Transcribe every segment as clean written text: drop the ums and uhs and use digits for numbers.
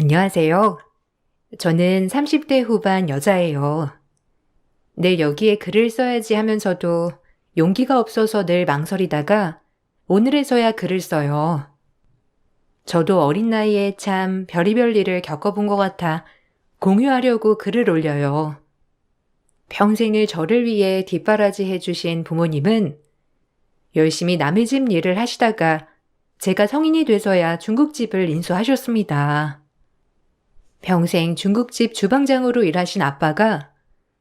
안녕하세요. 저는 30대 후반 여자예요. 늘 여기에 글을 써야지 하면서도 용기가 없어서 늘 망설이다가 오늘에서야 글을 써요. 저도 어린 나이에 참 별의별 일을 겪어본 것 같아 공유하려고 글을 올려요. 평생을 저를 위해 뒷바라지 해주신 부모님은 열심히 남의 집 일을 하시다가 제가 성인이 돼서야 중국집을 인수하셨습니다. 평생 중국집 주방장으로 일하신 아빠가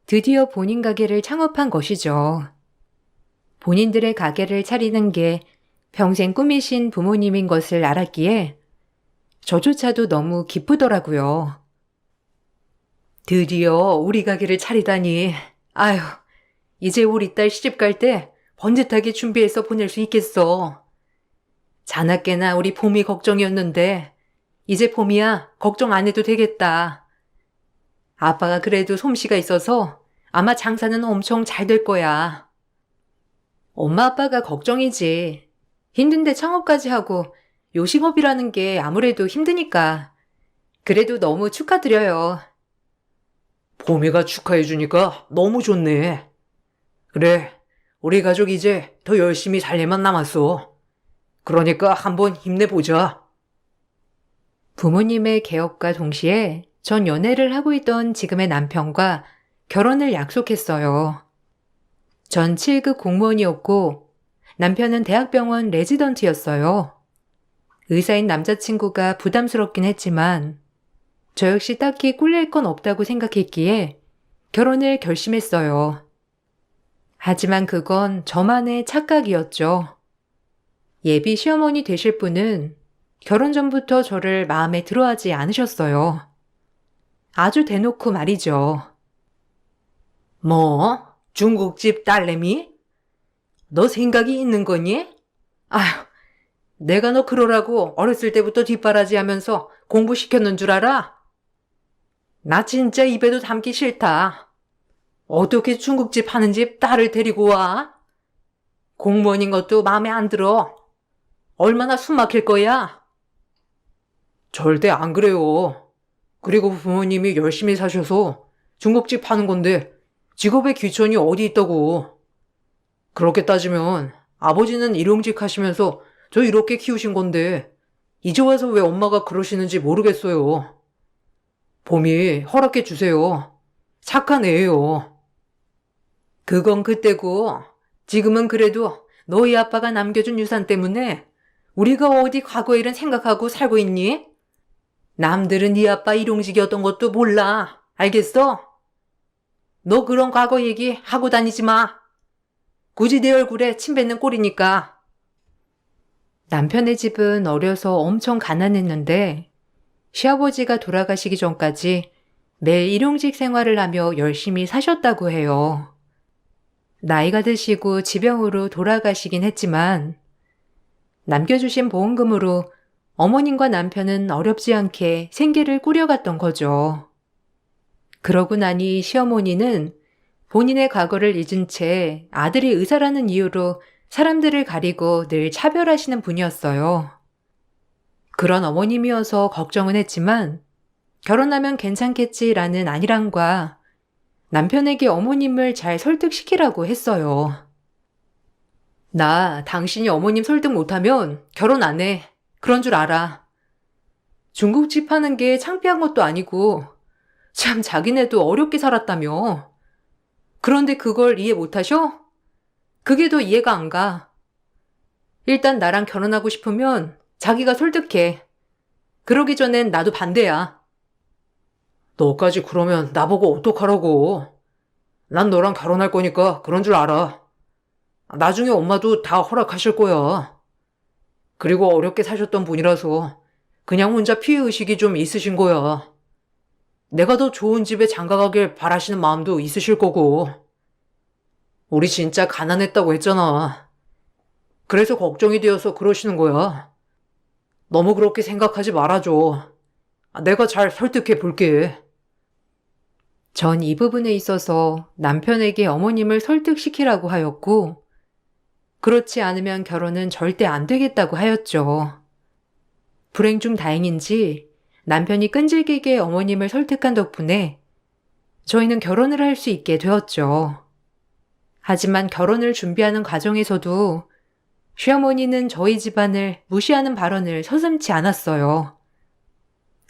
드디어 본인 가게를 창업한 것이죠. 본인들의 가게를 차리는 게 평생 꿈이신 부모님인 것을 알았기에 저조차도 너무 기쁘더라고요. 드디어 우리 가게를 차리다니. 아휴, 이제 우리 딸 시집 갈 때 번듯하게 준비해서 보낼 수 있겠어. 자나깨나 우리 봄이 걱정이었는데 이제 봄이야 걱정 안 해도 되겠다. 아빠가 그래도 솜씨가 있어서 아마 장사는 엄청 잘 될 거야. 엄마 아빠가 걱정이지. 힘든데 창업까지 하고 요식업이라는 게 아무래도 힘드니까. 그래도 너무 축하드려요. 봄이가 축하해주니까 너무 좋네. 그래, 우리 가족 이제 더 열심히 살 일만 남았어. 그러니까 한번 힘내보자. 부모님의 개업과 동시에 전 연애를 하고 있던 지금의 남편과 결혼을 약속했어요. 전 7급 공무원이었고 남편은 대학병원 레지던트였어요. 의사인 남자친구가 부담스럽긴 했지만 저 역시 딱히 꿀릴 건 없다고 생각했기에 결혼을 결심했어요. 하지만 그건 저만의 착각이었죠. 예비 시어머니 되실 분은 결혼 전부터 저를 마음에 들어하지 않으셨어요. 아주 대놓고 말이죠. 뭐? 중국집 딸내미? 너 생각이 있는 거니? 아휴, 내가 너 그러라고 어렸을 때부터 뒷바라지 하면서 공부시켰는 줄 알아? 나 진짜 입에도 담기 싫다. 어떻게 중국집 하는 집 딸을 데리고 와? 공무원인 것도 마음에 안 들어. 얼마나 숨 막힐 거야? 절대 안 그래요. 그리고 부모님이 열심히 사셔서 중국집 하는 건데 직업의 귀천이 어디 있다고. 그렇게 따지면 아버지는 일용직 하시면서 저 이렇게 키우신 건데 이제 와서 왜 엄마가 그러시는지 모르겠어요. 봄이 허락해 주세요. 착한 애예요. 그건 그때고 지금은 그래도 너희 아빠가 남겨준 유산 때문에 우리가 어디 과거 일은 생각하고 살고 있니? 남들은 네 아빠 일용직이었던 것도 몰라. 알겠어? 너 그런 과거 얘기 하고 다니지 마. 굳이 내 얼굴에 침 뱉는 꼴이니까. 남편의 집은 어려서 엄청 가난했는데 시아버지가 돌아가시기 전까지 매일 일용직 생활을 하며 열심히 사셨다고 해요. 나이가 드시고 지병으로 돌아가시긴 했지만 남겨주신 보험금으로 어머님과 남편은 어렵지 않게 생계를 꾸려갔던 거죠. 그러고 나니 시어머니는 본인의 과거를 잊은 채 아들이 의사라는 이유로 사람들을 가리고 늘 차별하시는 분이었어요. 그런 어머님이어서 걱정은 했지만 결혼하면 괜찮겠지라는 안일함과 남편에게 어머님을 잘 설득시키라고 했어요. 나 당신이 어머님 설득 못하면 결혼 안 해. 그런 줄 알아. 중국집 하는 게 창피한 것도 아니고 참 자기네도 어렵게 살았다며. 그런데 그걸 이해 못하셔? 그게 더 이해가 안 가. 일단 나랑 결혼하고 싶으면 자기가 설득해. 그러기 전엔 나도 반대야. 너까지 그러면 나보고 어떡하라고. 난 너랑 결혼할 거니까 그런 줄 알아. 나중에 엄마도 다 허락하실 거야. 그리고 어렵게 사셨던 분이라서 그냥 혼자 피해의식이 좀 있으신 거야. 내가 더 좋은 집에 장가가길 바라시는 마음도 있으실 거고. 우리 진짜 가난했다고 했잖아. 그래서 걱정이 되어서 그러시는 거야. 너무 그렇게 생각하지 말아줘. 내가 잘 설득해 볼게. 전 이 부분에 있어서 남편에게 어머님을 설득시키라고 하였고 그렇지 않으면 결혼은 절대 안 되겠다고 하였죠. 불행 중 다행인지 남편이 끈질기게 어머님을 설득한 덕분에 저희는 결혼을 할 수 있게 되었죠. 하지만 결혼을 준비하는 과정에서도 시어머니는 저희 집안을 무시하는 발언을 서슴지 않았어요.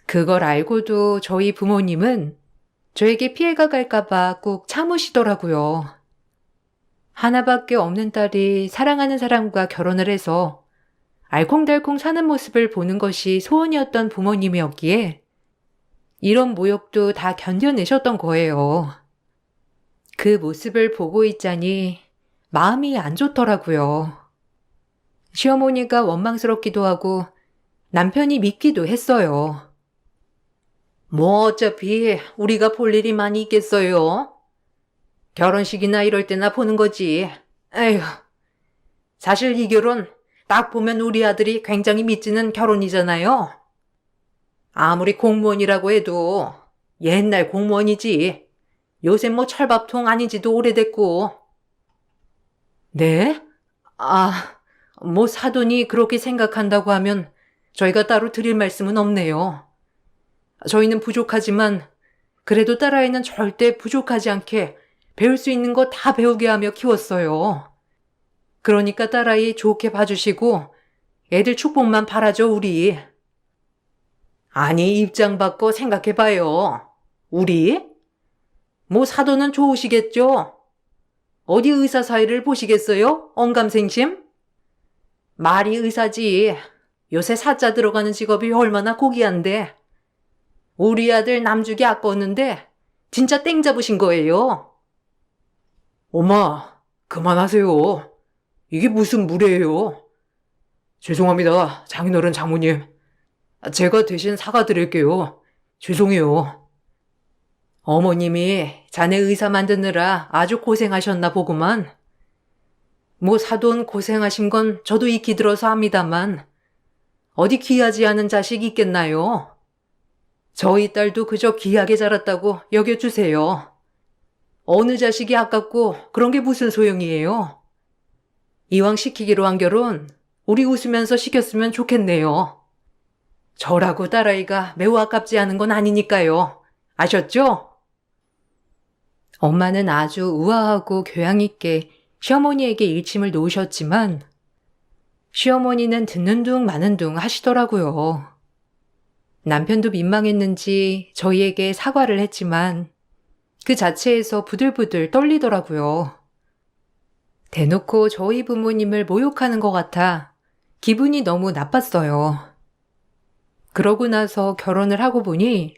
그걸 알고도 저희 부모님은 저에게 피해가 갈까봐 꼭 참으시더라고요. 하나밖에 없는 딸이 사랑하는 사람과 결혼을 해서 알콩달콩 사는 모습을 보는 것이 소원이었던 부모님이었기에 이런 모욕도 다 견뎌내셨던 거예요. 그 모습을 보고 있자니 마음이 안 좋더라고요. 시어머니가 원망스럽기도 하고 남편이 믿기도 했어요. 뭐 어차피 우리가 볼 일이 많이 있겠어요. 결혼식이나 이럴 때나 보는 거지. 에휴, 사실 이 결혼 딱 보면 우리 아들이 굉장히 믿지는 결혼이잖아요. 아무리 공무원이라고 해도 옛날 공무원이지. 요새 뭐 철밥통 아닌 지도 오래됐고. 네? 뭐 사돈이 그렇게 생각한다고 하면 저희가 따로 드릴 말씀은 없네요. 저희는 부족하지만 그래도 딸아이는 절대 부족하지 않게 배울 수 있는 거 다 배우게 하며 키웠어요. 그러니까 딸아이 좋게 봐주시고 애들 축복만 바라죠, 우리. 아니, 입장 바꿔 생각해봐요. 우리? 뭐 사돈은 좋으시겠죠? 어디 의사 사이를 보시겠어요? 언감생심? 말이 의사지. 요새 사자 들어가는 직업이 얼마나 고귀한데. 우리 아들 남주기 아까웠는데 진짜 땡 잡으신 거예요. 엄마, 그만하세요. 이게 무슨 무례예요. 죄송합니다, 장인어른 장모님. 제가 대신 사과드릴게요. 죄송해요. 어머님이 자네 의사 만드느라 아주 고생하셨나 보구만. 뭐 사돈 고생하신 건 저도 익히 들어서 압니다만 어디 귀하지 않은 자식 있겠나요? 저희 딸도 그저 귀하게 자랐다고 여겨주세요. 어느 자식이 아깝고 그런 게 무슨 소용이에요? 이왕 시키기로 한 결혼 우리 웃으면서 시켰으면 좋겠네요. 저라고 딸아이가 매우 아깝지 않은 건 아니니까요. 아셨죠? 엄마는 아주 우아하고 교양 있게 시어머니에게 일침을 놓으셨지만 시어머니는 듣는 둥 마는 둥 하시더라고요. 남편도 민망했는지 저희에게 사과를 했지만 그 자체에서 부들부들 떨리더라고요. 대놓고 저희 부모님을 모욕하는 것 같아 기분이 너무 나빴어요. 그러고 나서 결혼을 하고 보니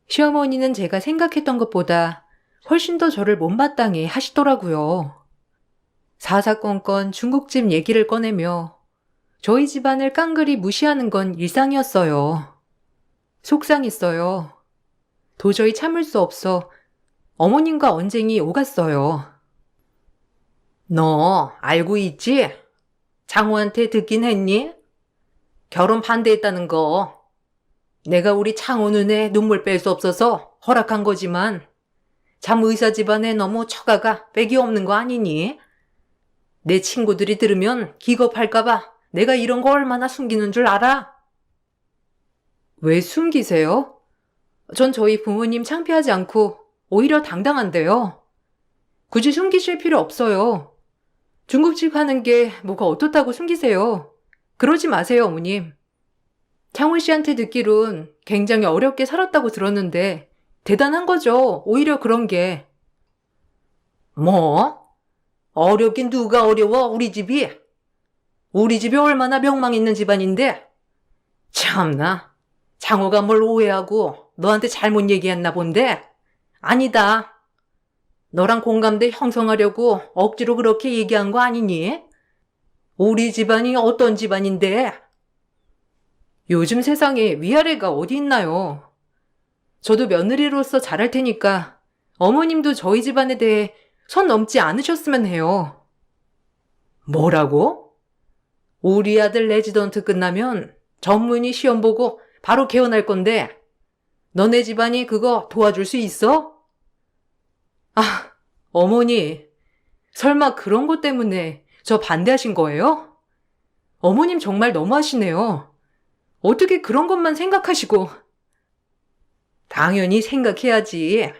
시어머니는 제가 생각했던 것보다 훨씬 더 저를 못마땅해 하시더라고요. 사사건건 중국집 얘기를 꺼내며 저희 집안을 깡그리 무시하는 건 일상이었어요. 속상했어요. 도저히 참을 수 없어 어머님과 언쟁이 오갔어요. 너 알고 있지? 장호한테 듣긴 했니? 결혼 반대했다는 거. 내가 우리 창호 눈에 눈물 뺄 수 없어서 허락한 거지만 참 의사 집안에 너무 처가가 빽이 없는 거 아니니? 내 친구들이 들으면 기겁할까봐 내가 이런 거 얼마나 숨기는 줄 알아? 왜 숨기세요? 전 저희 부모님 창피하지 않고 오히려 당당한데요. 굳이 숨기실 필요 없어요. 중국집 하는 게 뭐가 어떻다고 숨기세요. 그러지 마세요, 어머님. 창훈 씨한테 듣기론 굉장히 어렵게 살았다고 들었는데 대단한 거죠. 오히려 그런 게. 뭐? 어렵긴 누가 어려워, 우리 집이? 우리 집이 얼마나 명망 있는 집안인데? 참나, 장호가 뭘 오해하고 너한테 잘못 얘기했나 본데? 아니다. 너랑 공감대 형성하려고 억지로 그렇게 얘기한 거 아니니? 우리 집안이 어떤 집안인데? 요즘 세상에 위아래가 어디 있나요? 저도 며느리로서 잘할 테니까 어머님도 저희 집안에 대해 선 넘지 않으셨으면 해요. 뭐라고? 우리 아들 레지던트 끝나면 전문의 시험 보고 바로 개원할 건데 너네 집안이 그거 도와줄 수 있어? 어머니, 설마 그런 것 때문에 저 반대하신 거예요? 어머님 정말 너무하시네요. 어떻게 그런 것만 생각하시고. 당연히 생각해야지.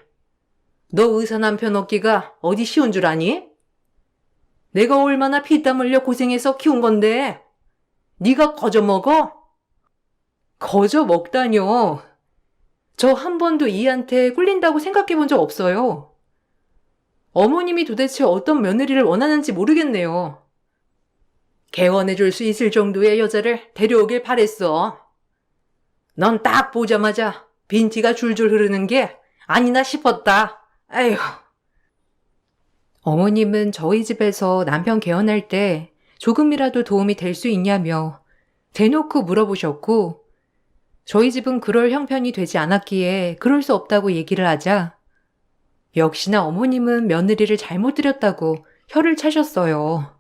너 의사 남편 얻기가 어디 쉬운 줄 아니? 내가 얼마나 피땀 흘려 고생해서 키운 건데 네가 거저 먹어? 거저 먹다뇨. 저 한 번도 이한테 꿀린다고 생각해 본 적 없어요. 어머님이 도대체 어떤 며느리를 원하는지 모르겠네요. 개원해 줄 수 있을 정도의 여자를 데려오길 바랬어. 넌 딱 보자마자 빈티가 줄줄 흐르는 게 아니나 싶었다. 아휴. 어머님은 저희 집에서 남편 개원할 때 조금이라도 도움이 될 수 있냐며 대놓고 물어보셨고, 저희 집은 그럴 형편이 되지 않았기에 그럴 수 없다고 얘기를 하자, 역시나 어머님은 며느리를 잘못 들였다고 혀를 차셨어요.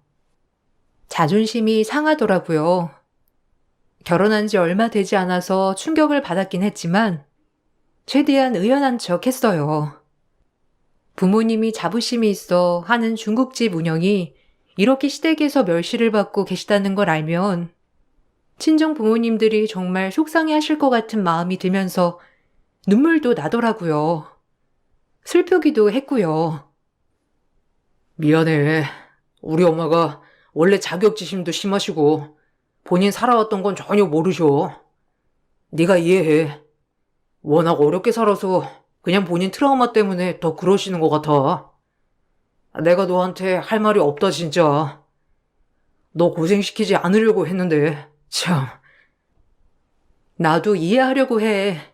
자존심이 상하더라고요. 결혼한 지 얼마 되지 않아서 충격을 받았긴 했지만 최대한 의연한 척 했어요. 부모님이 자부심이 있어 하는 중국집 운영이 이렇게 시댁에서 멸시를 받고 계시다는 걸 알면 친정 부모님들이 정말 속상해 하실 것 같은 마음이 들면서 눈물도 나더라고요. 슬프기도 했고요. 미안해. 우리 엄마가 원래 자격지심도 심하시고 본인 살아왔던 건 전혀 모르셔. 네가 이해해. 워낙 어렵게 살아서 그냥 본인 트라우마 때문에 더 그러시는 것 같아. 내가 너한테 할 말이 없다 진짜. 너 고생시키지 않으려고 했는데 참. 나도 이해하려고 해.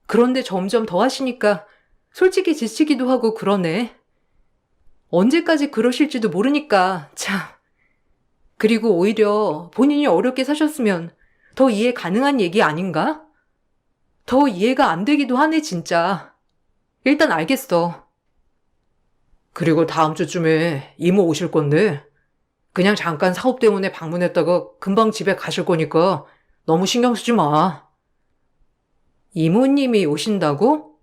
그런데 점점 더 하시니까 솔직히 지치기도 하고 그러네. 언제까지 그러실지도 모르니까 참. 그리고 오히려 본인이 어렵게 사셨으면 더 이해 가능한 얘기 아닌가? 더 이해가 안 되기도 하네 진짜. 일단 알겠어. 그리고 다음 주쯤에 이모 오실 건데 그냥 잠깐 사업 때문에 방문했다가 금방 집에 가실 거니까 너무 신경 쓰지 마. 이모님이 오신다고?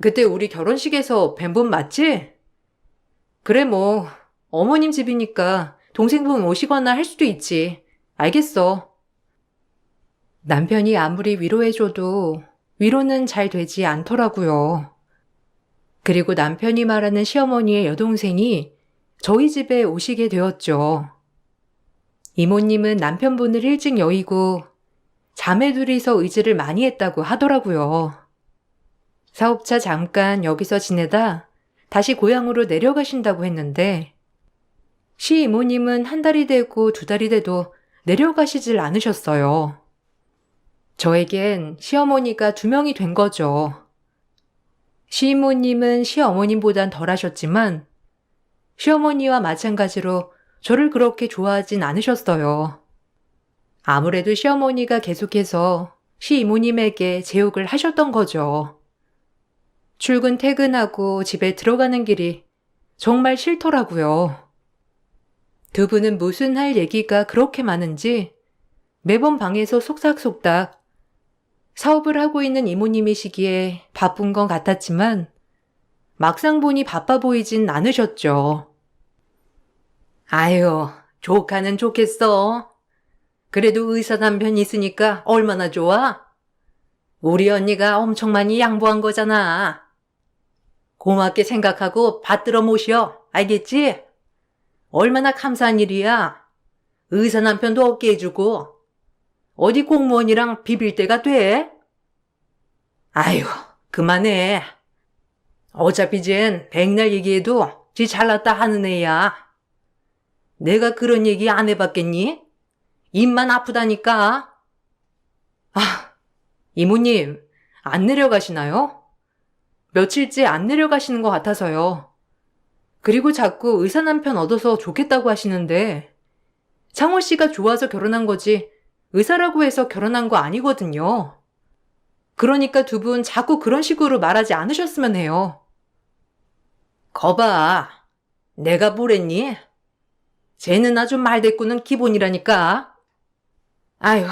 그때 우리 결혼식에서 뵌 분 맞지? 그래 뭐 어머님 집이니까 동생분 오시거나 할 수도 있지. 알겠어. 남편이 아무리 위로해줘도 위로는 잘 되지 않더라고요. 그리고 남편이 말하는 시어머니의 여동생이 저희 집에 오시게 되었죠. 이모님은 남편분을 일찍 여의고 자매 둘이서 의지를 많이 했다고 하더라고요. 사업차 잠깐 여기서 지내다 다시 고향으로 내려가신다고 했는데, 시이모님은 한 달이 되고 두 달이 돼도 내려가시질 않으셨어요. 저에겐 시어머니가 두 명이 된 거죠. 시이모님은 시어머님보단 덜 하셨지만 시어머니와 마찬가지로 저를 그렇게 좋아하진 않으셨어요. 아무래도 시어머니가 계속해서 시이모님에게 제욕을 하셨던 거죠. 출근 퇴근하고 집에 들어가는 길이 정말 싫더라고요. 두 분은 무슨 할 얘기가 그렇게 많은지 매번 방에서 속닥속닥, 사업을 하고 있는 이모님이시기에 바쁜 건 같았지만 막상 보니 바빠 보이진 않으셨죠. 아유, 조카는 좋겠어. 그래도 의사 남편 있으니까 얼마나 좋아? 우리 언니가 엄청 많이 양보한 거잖아. 고맙게 생각하고 받들어 모셔. 알겠지? 얼마나 감사한 일이야. 의사 남편도 없게 해주고 어디 공무원이랑 비빌 때가 돼? 아유, 그만해. 어차피 쟨 백날 얘기해도 지 잘났다 하는 애야. 내가 그런 얘기 안 해봤겠니? 입만 아프다니까. 아, 이모님, 안 내려가시나요? 며칠째 안 내려가시는 것 같아서요. 그리고 자꾸 의사 남편 얻어서 좋겠다고 하시는데 창호 씨가 좋아서 결혼한 거지 의사라고 해서 결혼한 거 아니거든요. 그러니까 두 분 자꾸 그런 식으로 말하지 않으셨으면 해요. 거봐, 내가 뭐랬니? 쟤는 아주 말대꾸는 기본이라니까. 아휴,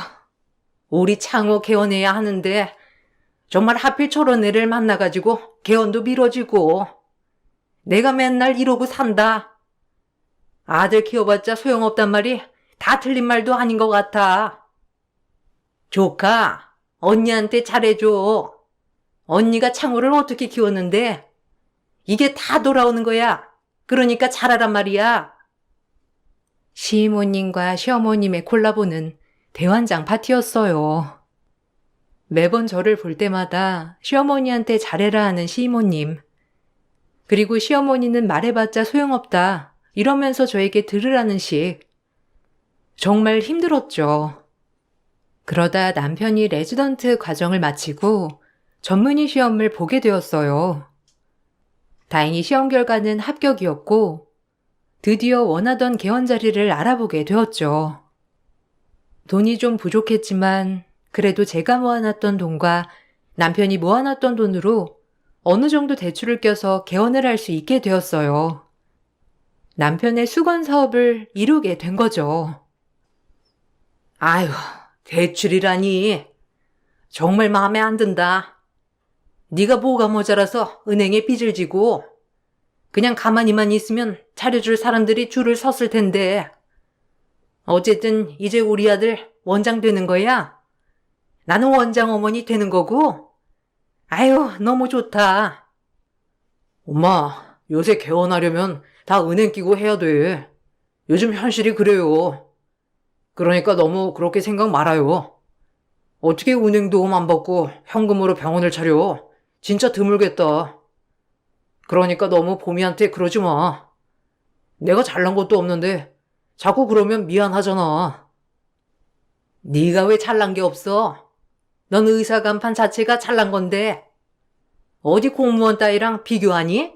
우리 창호 개원해야 하는데 정말 하필 저런 애를 만나가지고 개원도 미뤄지고 내가 맨날 이러고 산다. 아들 키워봤자 소용없단 말이 다 틀린 말도 아닌 것 같아. 조카, 언니한테 잘해줘. 언니가 창호를 어떻게 키웠는데? 이게 다 돌아오는 거야. 그러니까 잘하란 말이야. 시이모님과 시어머님의 콜라보는 대환장 파티였어요. 매번 저를 볼 때마다 시어머니한테 잘해라 하는 시이모님. 그리고 시어머니는 말해봤자 소용없다 이러면서 저에게 들으라는 식. 정말 힘들었죠. 그러다 남편이 레지던트 과정을 마치고 전문의 시험을 보게 되었어요. 다행히 시험 결과는 합격이었고 드디어 원하던 개원 자리를 알아보게 되었죠. 돈이 좀 부족했지만 그래도 제가 모아놨던 돈과 남편이 모아놨던 돈으로 어느 정도 대출을 껴서 개원을 할 수 있게 되었어요. 남편의 수건 사업을 이루게 된 거죠. 아휴, 대출이라니. 정말 마음에 안 든다. 네가 뭐가 모자라서 은행에 빚을 지고 그냥 가만히만 있으면 차려줄 사람들이 줄을 섰을 텐데. 어쨌든 이제 우리 아들 원장 되는 거야. 나는 원장 어머니 되는 거고. 아유, 너무 좋다. 엄마, 요새 개원하려면 다 은행 끼고 해야 돼. 요즘 현실이 그래요. 그러니까 너무 그렇게 생각 말아요. 어떻게 은행 도움 안 받고 현금으로 병원을 차려? 진짜 드물겠다. 그러니까 너무 보미한테 그러지 마. 내가 잘난 것도 없는데 자꾸 그러면 미안하잖아. 네가 왜 잘난 게 없어? 넌 의사 간판 자체가 잘난 건데 어디 공무원 따위랑 비교하니?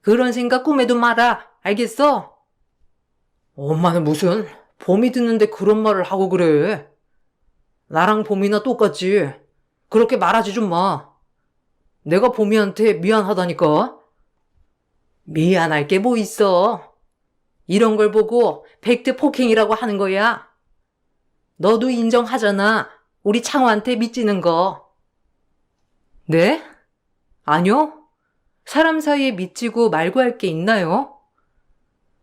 그런 생각 꿈에도 마라. 알겠어? 엄마는 무슨 봄이 듣는데 그런 말을 하고 그래. 나랑 봄이나 똑같지. 그렇게 말하지 좀 마. 내가 봄이한테 미안하다니까. 미안할 게 뭐 있어. 이런 걸 보고 팩트 폭행이라고 하는 거야. 너도 인정하잖아. 우리 창호한테 미치는 거. 네? 아니요. 사람 사이에 미치고 말고 할 게 있나요?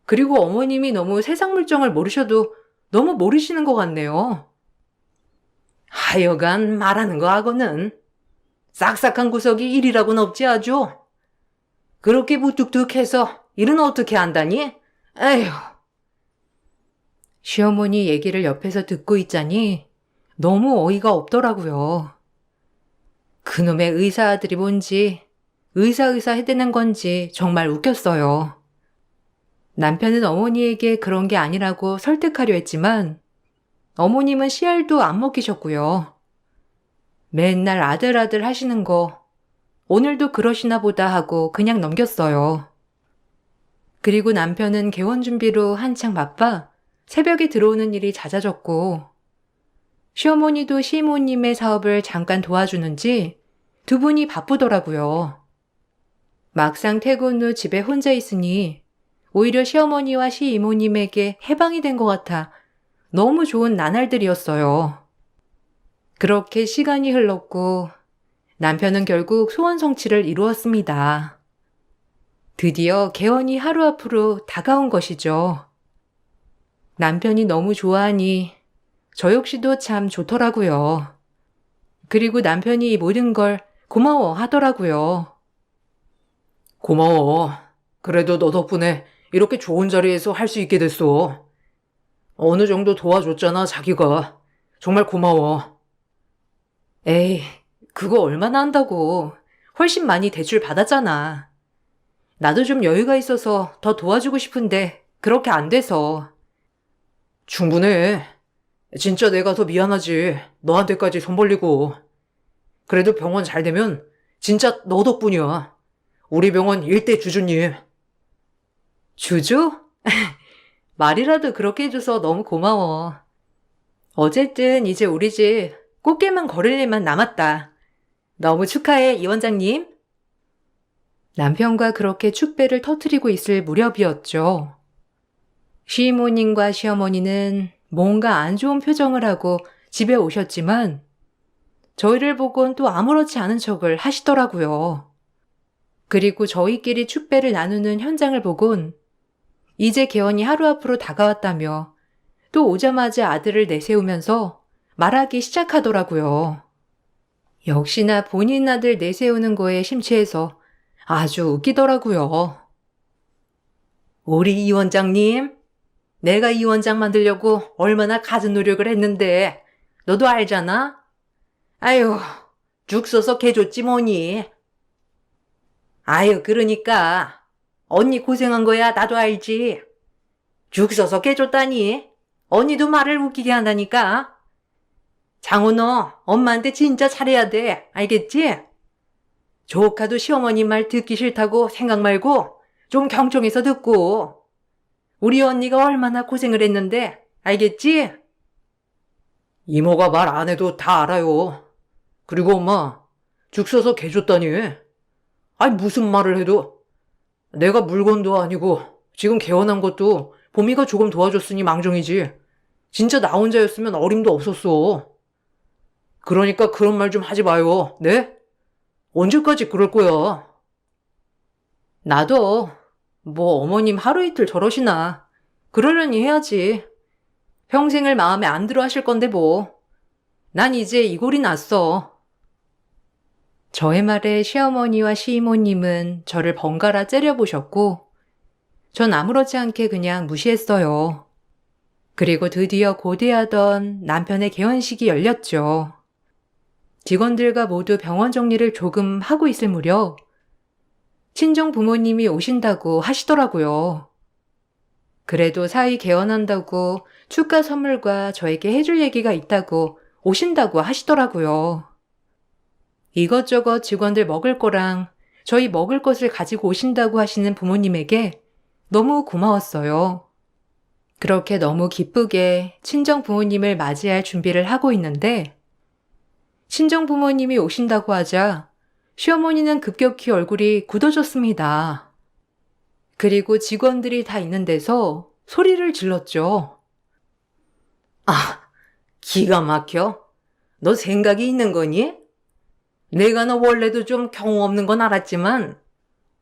그리고 어머님이 너무 세상 물정을 모르셔도 너무 모르시는 것 같네요. 하여간 말하는 거 하고는 싹싹한 구석이 일이라고는 없지 아주. 그렇게 무뚝뚝해서 일은 어떻게 한다니? 에휴. 시어머니 얘기를 옆에서 듣고 있자니 너무 어이가 없더라고요. 그놈의 의사 아들이 뭔지 의사 해대는 건지 정말 웃겼어요. 남편은 어머니에게 그런 게 아니라고 설득하려 했지만 어머님은 씨알도 안 먹히셨고요. 맨날 아들 하시는 거 오늘도 그러시나 보다 하고 그냥 넘겼어요. 그리고 남편은 개원 준비로 한창 바빠 새벽에 들어오는 일이 잦아졌고 시어머니도 시이모님의 사업을 잠깐 도와주는지 두 분이 바쁘더라고요. 막상 퇴근 후 집에 혼자 있으니 오히려 시어머니와 시이모님에게 해방이 된 것 같아 너무 좋은 나날들이었어요. 그렇게 시간이 흘렀고 남편은 결국 소원 성취를 이루었습니다. 드디어 개원이 하루 앞으로 다가온 것이죠. 남편이 너무 좋아하니 저 역시도 참 좋더라고요. 그리고 남편이 이 모든 걸 고마워 하더라고요. 고마워. 그래도 너 덕분에 이렇게 좋은 자리에서 할 수 있게 됐어. 어느 정도 도와줬잖아, 자기가. 정말 고마워. 에이, 그거 얼마나 한다고. 훨씬 많이 대출 받았잖아. 나도 좀 여유가 있어서 더 도와주고 싶은데 그렇게 안 돼서. 충분해. 진짜 내가 더 미안하지. 너한테까지 손 벌리고. 그래도 병원 잘 되면 진짜 너 덕분이야. 우리 병원 일대 주주님. 주주? 말이라도 그렇게 해줘서 너무 고마워. 어쨌든 이제 우리 집 꽃게만 거릴 일만 남았다. 너무 축하해, 이 원장님. 남편과 그렇게 축배를 터뜨리고 있을 무렵이었죠. 시이모님과 시어머니는 뭔가 안 좋은 표정을 하고 집에 오셨지만 저희를 보곤 또 아무렇지 않은 척을 하시더라고요. 그리고 저희끼리 축배를 나누는 현장을 보곤 이제 개원이 하루 앞으로 다가왔다며 또 오자마자 아들을 내세우면서 말하기 시작하더라고요. 역시나 본인 아들 내세우는 거에 심취해서 아주 웃기더라고요. 우리 이 원장님, 내가 이 원장 만들려고 얼마나 갖은 노력을 했는데 너도 알잖아? 아유, 죽 써서 개 줬지 뭐니. 아유, 그러니까 언니 고생한 거야 나도 알지. 죽 써서 개 줬다니. 언니도 말을 웃기게 한다니까. 장호 너 엄마한테 진짜 잘해야 돼. 알겠지? 조카도 시어머니 말 듣기 싫다고 생각 말고 좀 경청해서 듣고. 우리 언니가 얼마나 고생을 했는데 알겠지? 이모가 말 안 해도 다 알아요. 그리고 엄마, 죽 써서 개 줬다니. 아니 무슨 말을 해도 내가 물건도 아니고 지금 개원한 것도 봄이가 조금 도와줬으니 망정이지. 진짜 나 혼자였으면 어림도 없었어. 그러니까 그런 말 좀 하지 마요. 네? 언제까지 그럴 거야? 나도 뭐 어머님 하루 이틀 저러시나 그러려니 해야지. 평생을 마음에 안 들어 하실 건데 뭐. 난 이제 이 꼴이 났어. 저의 말에 시어머니와 시이모님은 저를 번갈아 째려보셨고 전 아무렇지 않게 그냥 무시했어요. 그리고 드디어 고대하던 남편의 개원식이 열렸죠. 직원들과 모두 병원 정리를 조금 하고 있을 무렵 친정 부모님이 오신다고 하시더라고요. 그래도 사위 개원한다고 축가 선물과 저에게 해줄 얘기가 있다고 오신다고 하시더라고요. 이것저것 직원들 먹을 거랑 저희 먹을 것을 가지고 오신다고 하시는 부모님에게 너무 고마웠어요. 그렇게 너무 기쁘게 친정 부모님을 맞이할 준비를 하고 있는데 친정 부모님이 오신다고 하자 시어머니는 급격히 얼굴이 굳어졌습니다. 그리고 직원들이 다 있는 데서 소리를 질렀죠. 아, 기가 막혀. 너 생각이 있는 거니? 내가 너 원래도 좀 경우 없는 건 알았지만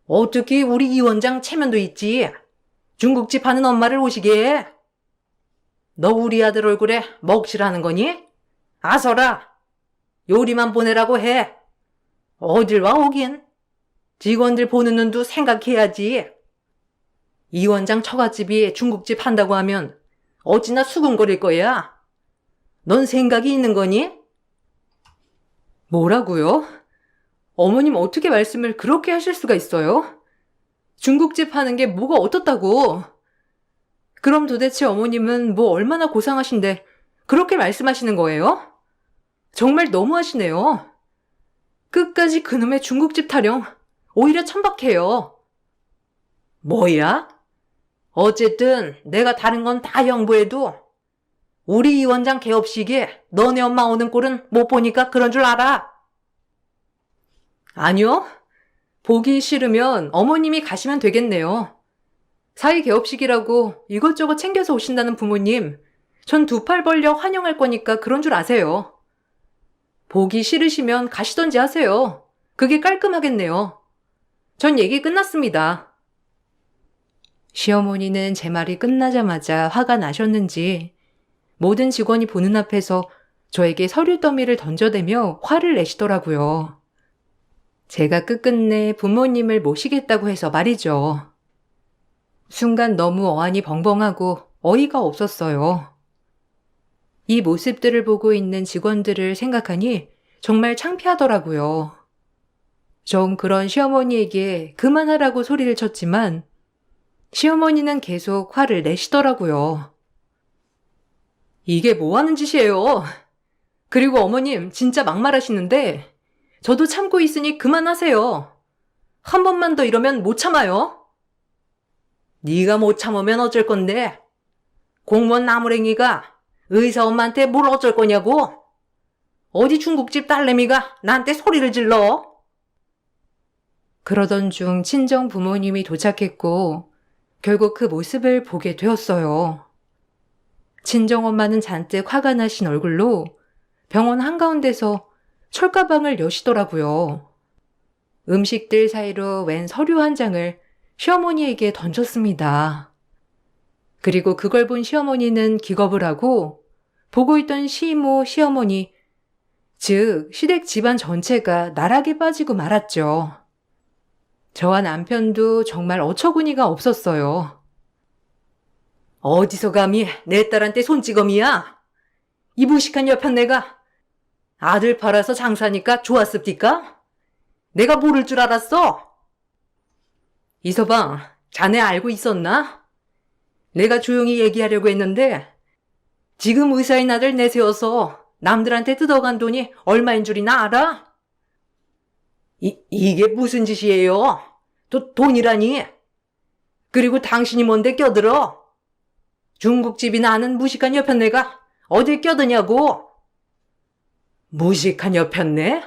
어떻게 우리 이 원장 체면도 있지? 중국집 하는 엄마를 오시게 해? 너 우리 아들 얼굴에 먹칠하는 거니? 아서라! 요리만 보내라고 해. 어딜 와 오긴? 직원들 보는 눈도 생각해야지. 이 원장 처갓집이 중국집 한다고 하면 어찌나 수군거릴 거야? 넌 생각이 있는 거니? 뭐라고요? 어머님 어떻게 말씀을 그렇게 하실 수가 있어요? 중국집 하는 게 뭐가 어떻다고? 그럼 도대체 어머님은 뭐 얼마나 고상하신데 그렇게 말씀하시는 거예요? 정말 너무하시네요. 끝까지 그놈의 중국집 타령 오히려 천박해요. 뭐야? 어쨌든 내가 다른 건 다 양보해도 우리 이 원장 개업식에 너네 엄마 오는 꼴은 못 보니까 그런 줄 알아? 아니요. 보기 싫으면 어머님이 가시면 되겠네요. 사위 개업식이라고 이것저것 챙겨서 오신다는 부모님, 전 두 팔 벌려 환영할 거니까 그런 줄 아세요. 보기 싫으시면 가시던지 하세요. 그게 깔끔하겠네요. 전 얘기 끝났습니다. 시어머니는 제 말이 끝나자마자 화가 나셨는지 모든 직원이 보는 앞에서 저에게 서류 더미를 던져대며 화를 내시더라고요. 제가 끝끝내 부모님을 모시겠다고 해서 말이죠. 순간 너무 어안이 벙벙하고 어이가 없었어요. 이 모습들을 보고 있는 직원들을 생각하니 정말 창피하더라고요. 전 그런 시어머니에게 그만하라고 소리를 쳤지만 시어머니는 계속 화를 내시더라고요. 이게 뭐 하는 짓이에요? 그리고 어머님 진짜 막말하시는데 저도 참고 있으니 그만하세요. 한 번만 더 이러면 못 참아요. 네가 못 참으면 어쩔 건데 공무원 나무랭이가 의사 엄마한테 뭘 어쩔 거냐고? 어디 중국집 딸내미가 나한테 소리를 질러? 그러던 중 친정 부모님이 도착했고 결국 그 모습을 보게 되었어요. 친정엄마는 잔뜩 화가 나신 얼굴로 병원 한가운데서 철가방을 여시더라고요. 음식들 사이로 웬 서류 한 장을 시어머니에게 던졌습니다. 그리고 그걸 본 시어머니는 기겁을 하고 보고 있던 시이모, 시어머니 즉, 시댁 집안 전체가 나락에 빠지고 말았죠. 저와 남편도 정말 어처구니가 없었어요. 어디서 감히 내 딸한테 손찌검이야? 이 무식한 여편네가 아들 팔아서 장사니까 좋았습니까? 내가 모를 줄 알았어? 이서방, 자네 알고 있었나? 내가 조용히 얘기하려고 했는데 지금 의사인 아들 내세워서 남들한테 뜯어간 돈이 얼마인 줄이나 알아? 이게 무슨 짓이에요? 돈이라니? 그리고 당신이 뭔데 껴들어? 중국집이나 하는 무식한 여편네가 어딜 껴드냐고? 무식한 여편네?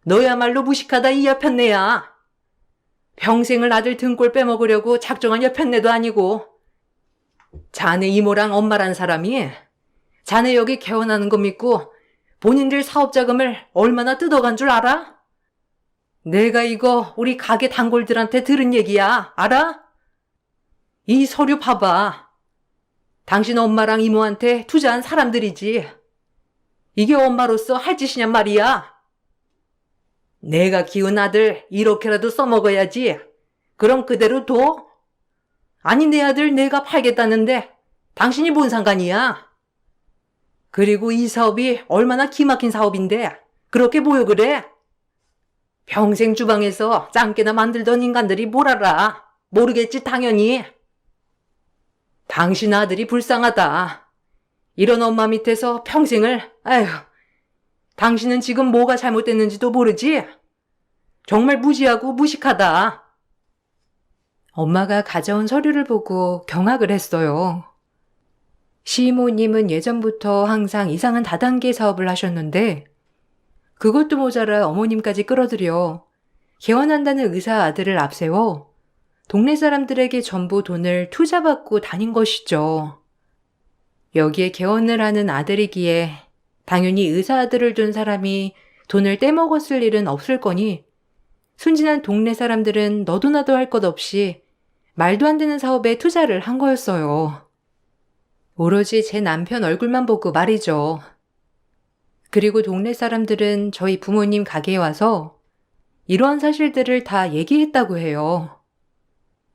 너야말로 무식하다 이 여편네야. 평생을 아들 등골 빼먹으려고 작정한 여편네도 아니고 자네 이모랑 엄마란 사람이 자네 여기 개원하는 거 믿고 본인들 사업자금을 얼마나 뜯어간 줄 알아? 내가 이거 우리 가게 단골들한테 들은 얘기야. 알아? 이 서류 봐봐. 당신 엄마랑 이모한테 투자한 사람들이지. 이게 엄마로서 할 짓이냔 말이야. 내가 키운 아들 이렇게라도 써먹어야지. 그럼 그대로 둬? 아니 내 아들 내가 팔겠다는데 당신이 뭔 상관이야? 그리고 이 사업이 얼마나 기막힌 사업인데 그렇게 보여 그래? 평생 주방에서 짱깨나 만들던 인간들이 뭘 알아? 모르겠지 당연히. 당신 아들이 불쌍하다. 이런 엄마 밑에서 평생을, 아휴, 당신은 지금 뭐가 잘못됐는지도 모르지? 정말 무지하고 무식하다. 엄마가 가져온 서류를 보고 경악을 했어요. 시이모님은 예전부터 항상 이상한 다단계 사업을 하셨는데 그것도 모자라 어머님까지 끌어들여 개원한다는 의사 아들을 앞세워 동네 사람들에게 전부 돈을 투자받고 다닌 것이죠. 여기에 개원을 하는 아들이기에 당연히 의사 아들을 둔 사람이 돈을 떼먹었을 일은 없을 거니 순진한 동네 사람들은 너도 나도 할 것 없이 말도 안 되는 사업에 투자를 한 거였어요. 오로지 제 남편 얼굴만 보고 말이죠. 그리고 동네 사람들은 저희 부모님 가게에 와서 이러한 사실들을 다 얘기했다고 해요.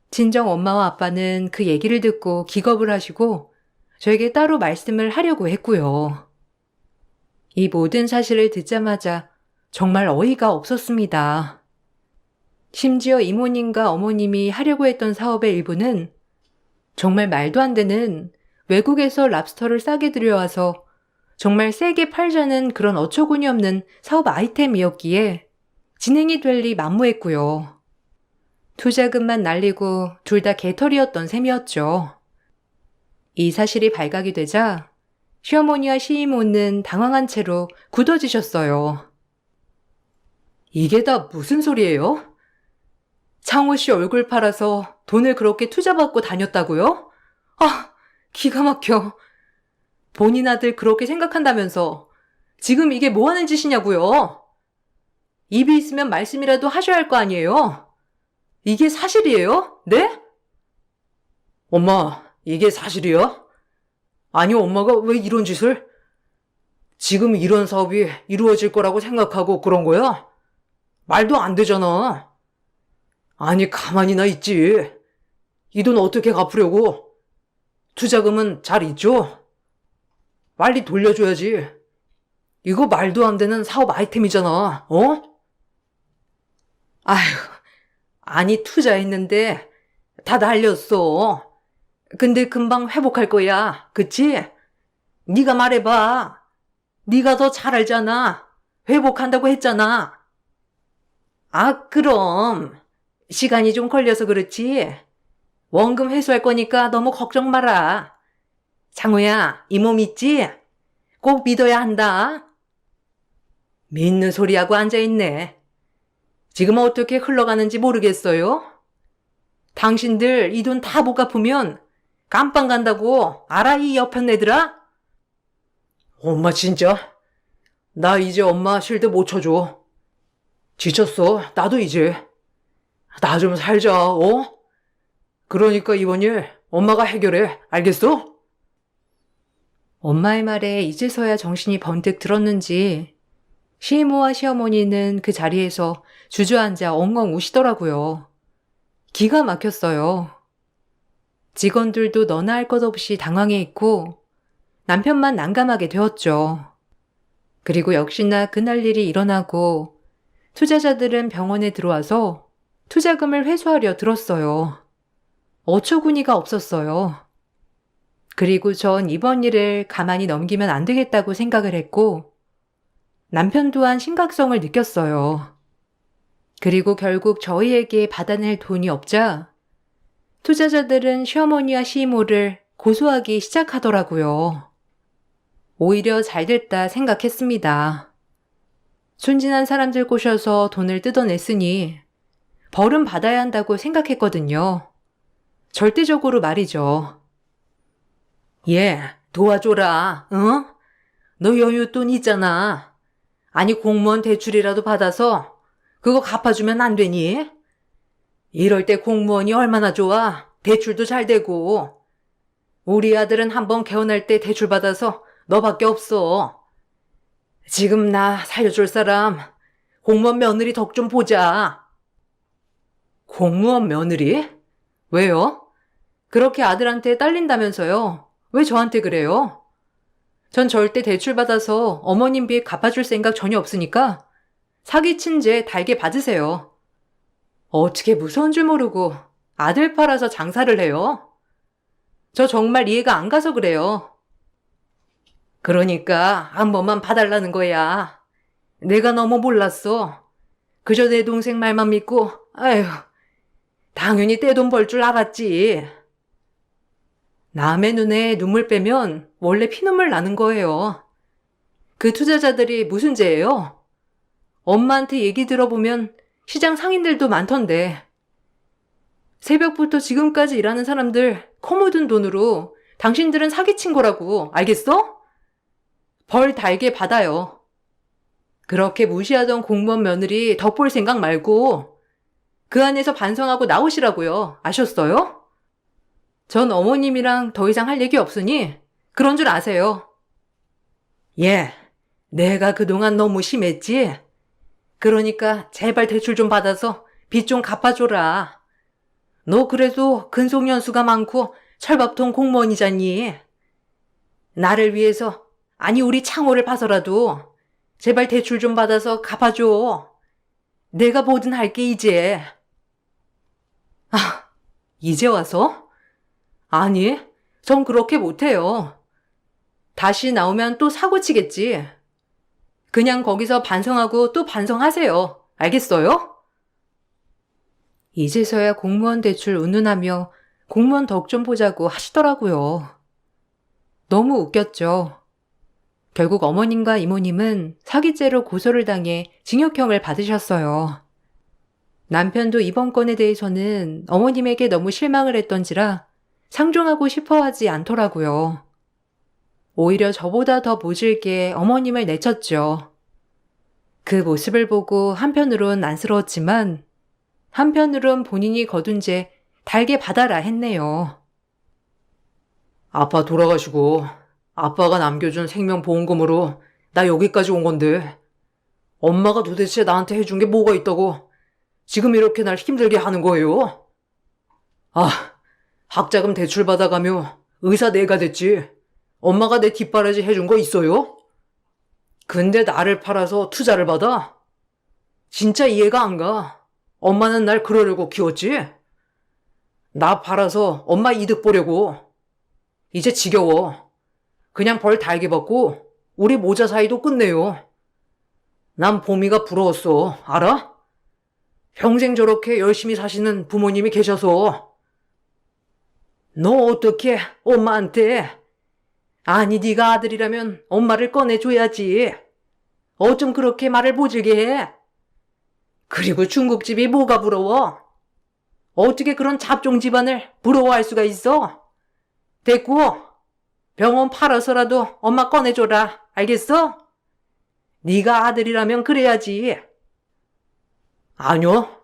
친정 엄마와 아빠는 그 얘기를 듣고 기겁을 하시고 저에게 따로 말씀을 하려고 했고요. 이 모든 사실을 듣자마자 정말 어이가 없었습니다. 심지어 이모님과 어머님이 하려고 했던 사업의 일부는 정말 말도 안 되는 외국에서 랍스터를 싸게 들여와서 정말 세게 팔자는 그런 어처구니 없는 사업 아이템이었기에 진행이 될 리 만무했고요. 투자금만 날리고 둘 다 개털이었던 셈이었죠. 이 사실이 발각이 되자 시어머니와 시이모는 당황한 채로 굳어지셨어요. 이게 다 무슨 소리예요? 창호 씨 얼굴 팔아서 돈을 그렇게 투자받고 다녔다고요? 아, 기가 막혀. 본인 아들 그렇게 생각한다면서 지금 이게 뭐 하는 짓이냐고요? 입이 있으면 말씀이라도 하셔야 할 거 아니에요? 이게 사실이에요? 네? 엄마, 이게 사실이야? 아니, 엄마가 왜 이런 짓을? 지금 이런 사업이 이루어질 거라고 생각하고 그런 거야? 말도 안 되잖아. 아니, 가만히나 있지. 이 돈 어떻게 갚으려고? 투자금은 잘 있죠? 빨리 돌려줘야지. 이거 말도 안 되는 사업 아이템이잖아, 어? 아휴, 아니, 투자했는데 다 날렸어. 근데 금방 회복할 거야, 그치? 네가 말해봐. 네가 더 잘 알잖아. 회복한다고 했잖아. 아, 그럼. 시간이 좀 걸려서 그렇지. 원금 회수할 거니까 너무 걱정 마라. 장우야, 이 몸 있지? 꼭 믿어야 한다. 믿는 소리하고 앉아있네. 지금 어떻게 흘러가는지 모르겠어요? 당신들 이 돈 다 못 갚으면 깜빵 간다고 알아, 이 여편네들아? 엄마 진짜? 나 이제 엄마 실드 못 쳐줘. 지쳤어, 나도 이제. 나 좀 살자, 어? 그러니까 이번 일 엄마가 해결해, 알겠어? 엄마의 말에 이제서야 정신이 번뜩 들었는지 시이모와 시어머니는 그 자리에서 주저앉아 엉엉 우시더라고요. 기가 막혔어요. 직원들도 너나 할 것 없이 당황해 있고 남편만 난감하게 되었죠. 그리고 역시나 그날 일이 일어나고 투자자들은 병원에 들어와서 투자금을 회수하려 들었어요. 어처구니가 없었어요. 그리고 전 이번 일을 가만히 넘기면 안 되겠다고 생각을 했고 남편 또한 심각성을 느꼈어요. 그리고 결국 저희에게 받아낼 돈이 없자 투자자들은 시어머니와 시이모를 고소하기 시작하더라고요. 오히려 잘됐다 생각했습니다. 순진한 사람들 꼬셔서 돈을 뜯어냈으니 벌은 받아야 한다고 생각했거든요. 절대적으로 말이죠. 얘, 도와줘라, 응? 너 여윳돈 있잖아. 아니 공무원 대출이라도 받아서 그거 갚아주면 안 되니? 이럴 때 공무원이 얼마나 좋아. 대출도 잘 되고. 우리 아들은 한번 개원할 때 대출 받아서 너밖에 없어. 지금 나 살려줄 사람 공무원 며느리 덕 좀 보자. 공무원 며느리? 왜요? 그렇게 아들한테 딸린다면서요? 왜 저한테 그래요? 전 절대 대출 받아서 어머님 빚 갚아줄 생각 전혀 없으니까 사기친 죄 달게 받으세요. 어떻게 무서운 줄 모르고 아들 팔아서 장사를 해요? 저 정말 이해가 안 가서 그래요. 그러니까 한 번만 봐달라는 거야. 내가 너무 몰랐어. 그저 내 동생 말만 믿고, 아휴, 당연히 떼돈 벌 줄 알았지. 남의 눈에 눈물 빼면 원래 피눈물 나는 거예요. 그 투자자들이 무슨 죄예요? 엄마한테 얘기 들어보면 시장 상인들도 많던데. 새벽부터 지금까지 일하는 사람들 코 묻은 돈으로 당신들은 사기친 거라고, 알겠어? 벌 달게 받아요. 그렇게 무시하던 공무원 며느리 덕볼 생각 말고 그 안에서 반성하고 나오시라고요. 아셨어요? 전 어머님이랑 더 이상 할 얘기 없으니 그런 줄 아세요. 예, 내가 그동안 너무 심했지? 그러니까 제발 대출 좀 받아서 빚 좀 갚아줘라. 너 그래도 근속연수가 많고 철밥통 공무원이잖니. 나를 위해서, 아니 우리 창호를 봐서라도 제발 대출 좀 받아서 갚아줘. 내가 뭐든 할게 이제. 아, 이제 와서? 아니, 전 그렇게 못해요. 다시 나오면 또 사고 치겠지. 그냥 거기서 반성하고 또 반성하세요. 알겠어요? 이제서야 공무원 대출 운운하며 공무원 덕 좀 보자고 하시더라고요. 너무 웃겼죠. 결국 어머님과 이모님은 사기죄로 고소를 당해 징역형을 받으셨어요. 남편도 이번 건에 대해서는 어머님에게 너무 실망을 했던지라 상종하고 싶어 하지 않더라고요. 오히려 저보다 더 모질게 어머님을 내쳤죠. 그 모습을 보고 한편으론 안쓰러웠지만 한편으론 본인이 거둔 죄 달게 받아라 했네요. 아빠 돌아가시고 아빠가 남겨준 생명보험금으로 나 여기까지 온 건데 엄마가 도대체 나한테 해준 게 뭐가 있다고 지금 이렇게 날 힘들게 하는 거예요? 아, 학자금 대출 받아가며 의사 내가 됐지. 엄마가 내 뒷바라지 해준 거 있어요? 근데 나를 팔아서 투자를 받아? 진짜 이해가 안 가. 엄마는 날 그러려고 키웠지? 나 팔아서 엄마 이득 보려고. 이제 지겨워. 그냥 벌 달게 받고 우리 모자 사이도 끝내요. 난 봄이가 부러웠어. 알아? 평생 저렇게 열심히 사시는 부모님이 계셔서. 너 어떻게 엄마한테? 아니 네가 아들이라면 엄마를 꺼내줘야지. 어쩜 그렇게 말을 모질게 해? 그리고 중국집이 뭐가 부러워? 어떻게 그런 잡종 집안을 부러워할 수가 있어? 됐고, 병원 팔아서라도 엄마 꺼내줘라. 알겠어? 네가 아들이라면 그래야지. 아니요.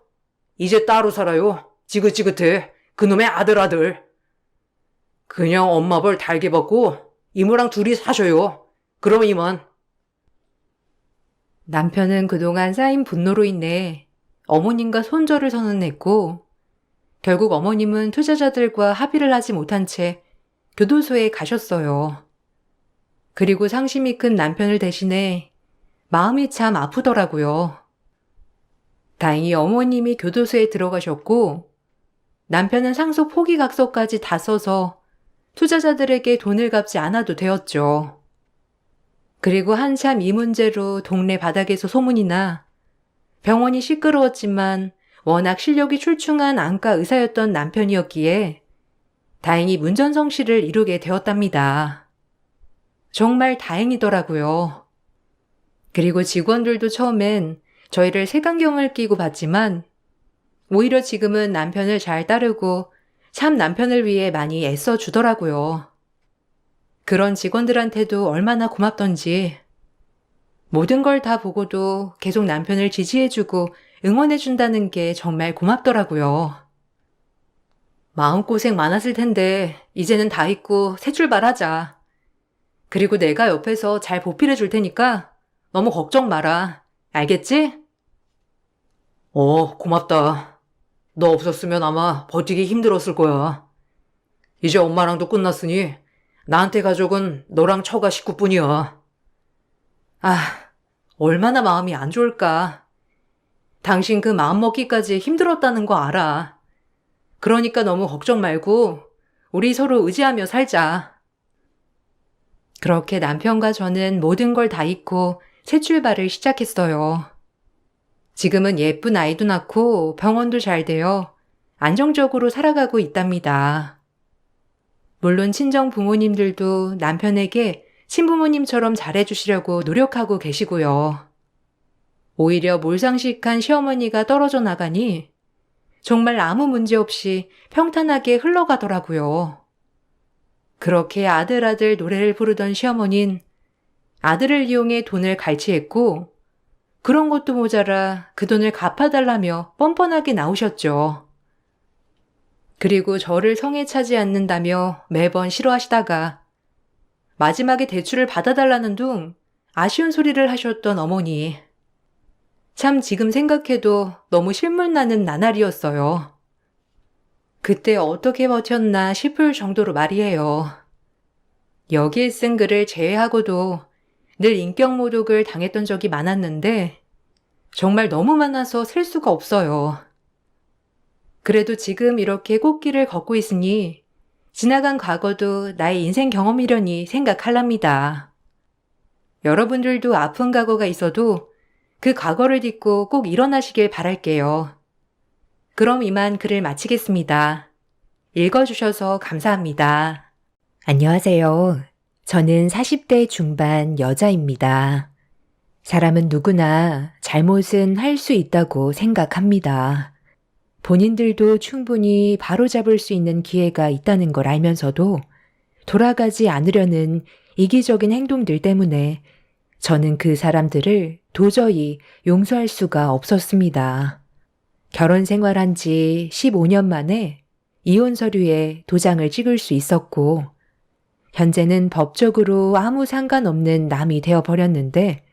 이제 따로 살아요. 지긋지긋해. 그놈의 아들. 그냥 엄마 벌 달게 받고 이모랑 둘이 사셔요. 그럼 이만. 남편은 그동안 쌓인 분노로 인해 어머님과 손절을 선언했고, 결국 어머님은 투자자들과 합의를 하지 못한 채 교도소에 가셨어요. 그리고 상심이 큰 남편을 대신해 마음이 참 아프더라고요. 다행히 어머님이 교도소에 들어가셨고, 남편은 상속 포기각서까지 다 써서 투자자들에게 돈을 갚지 않아도 되었죠. 그리고 한참 이 문제로 동네 바닥에서 소문이 나 병원이 시끄러웠지만 워낙 실력이 출중한 안과 의사였던 남편이었기에 다행히 문전성시를 이루게 되었답니다. 정말 다행이더라고요. 그리고 직원들도 처음엔 저희를 색안경을 끼고 봤지만 오히려 지금은 남편을 잘 따르고 참 남편을 위해 많이 애써 주더라고요. 그런 직원들한테도 얼마나 고맙던지 모든 걸 다 보고도 계속 남편을 지지해주고 응원해준다는 게 정말 고맙더라고요. 마음고생 많았을 텐데 이제는 다 잊고 새 출발하자. 그리고 내가 옆에서 잘 보필해줄 테니까 너무 걱정 마라. 알겠지? 고맙다. 너 없었으면 아마 버티기 힘들었을 거야. 이제 엄마랑도 끝났으니 나한테 가족은 너랑 처가 식구뿐이야. 아, 얼마나 마음이 안 좋을까. 당신 그 마음 먹기까지 힘들었다는 거 알아. 그러니까 너무 걱정 말고 우리 서로 의지하며 살자. 그렇게 남편과 저는 모든 걸 다 잊고 새 출발을 시작했어요. 지금은 예쁜 아이도 낳고 병원도 잘 되어 안정적으로 살아가고 있답니다. 물론 친정 부모님들도 남편에게 친부모님처럼 잘해주시려고 노력하고 계시고요. 오히려 몰상식한 시어머니가 떨어져 나가니 정말 아무 문제 없이 평탄하게 흘러가더라고요. 그렇게 아들 노래를 부르던 시어머니는 아들을 이용해 돈을 갈취했고 그런 것도 모자라 그 돈을 갚아달라며 뻔뻔하게 나오셨죠. 그리고 저를 성에 차지 않는다며 매번 싫어하시다가 마지막에 대출을 받아달라는 둥 아쉬운 소리를 하셨던 어머니. 참 지금 생각해도 너무 실물나는 나날이었어요. 그때 어떻게 버텼나 싶을 정도로 말이에요. 여기에 쓴 글을 제외하고도 늘 인격 모독을 당했던 적이 많았는데 정말 너무 많아서 셀 수가 없어요. 그래도 지금 이렇게 꽃길을 걷고 있으니 지나간 과거도 나의 인생 경험이려니 생각할랍니다. 여러분들도 아픈 과거가 있어도 그 과거를 딛고 꼭 일어나시길 바랄게요. 그럼 이만 글을 마치겠습니다. 읽어주셔서 감사합니다. 안녕하세요. 저는 40대 중반 여자입니다. 사람은 누구나 잘못은 할 수 있다고 생각합니다. 본인들도 충분히 바로잡을 수 있는 기회가 있다는 걸 알면서도 돌아가지 않으려는 이기적인 행동들 때문에 저는 그 사람들을 도저히 용서할 수가 없었습니다. 결혼 생활한 지 15년 만에 이혼 서류에 도장을 찍을 수 있었고, 현재는 법적으로 아무 상관없는 남이 되어버렸는데,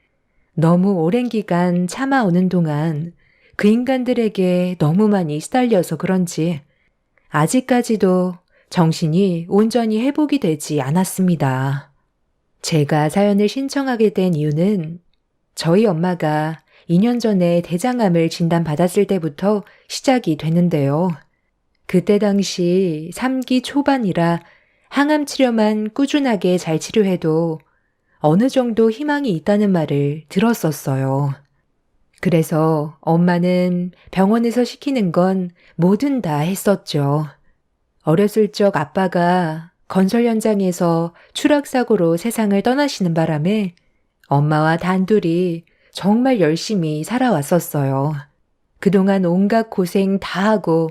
너무 오랜 기간 참아오는 동안 그 인간들에게 너무 많이 시달려서 그런지 아직까지도 정신이 온전히 회복이 되지 않았습니다. 제가 사연을 신청하게 된 이유는 저희 엄마가 2년 전에 대장암을 진단받았을 때부터 시작이 되는데요. 그때 당시 3기 초반이라 항암 치료만 꾸준하게 잘 치료해도 어느 정도 희망이 있다는 말을 들었었어요. 그래서 엄마는 병원에서 시키는 건 뭐든 다 했었죠. 어렸을 적 아빠가 건설 현장에서 추락사고로 세상을 떠나시는 바람에 엄마와 단둘이 정말 열심히 살아왔었어요. 그동안 온갖 고생 다 하고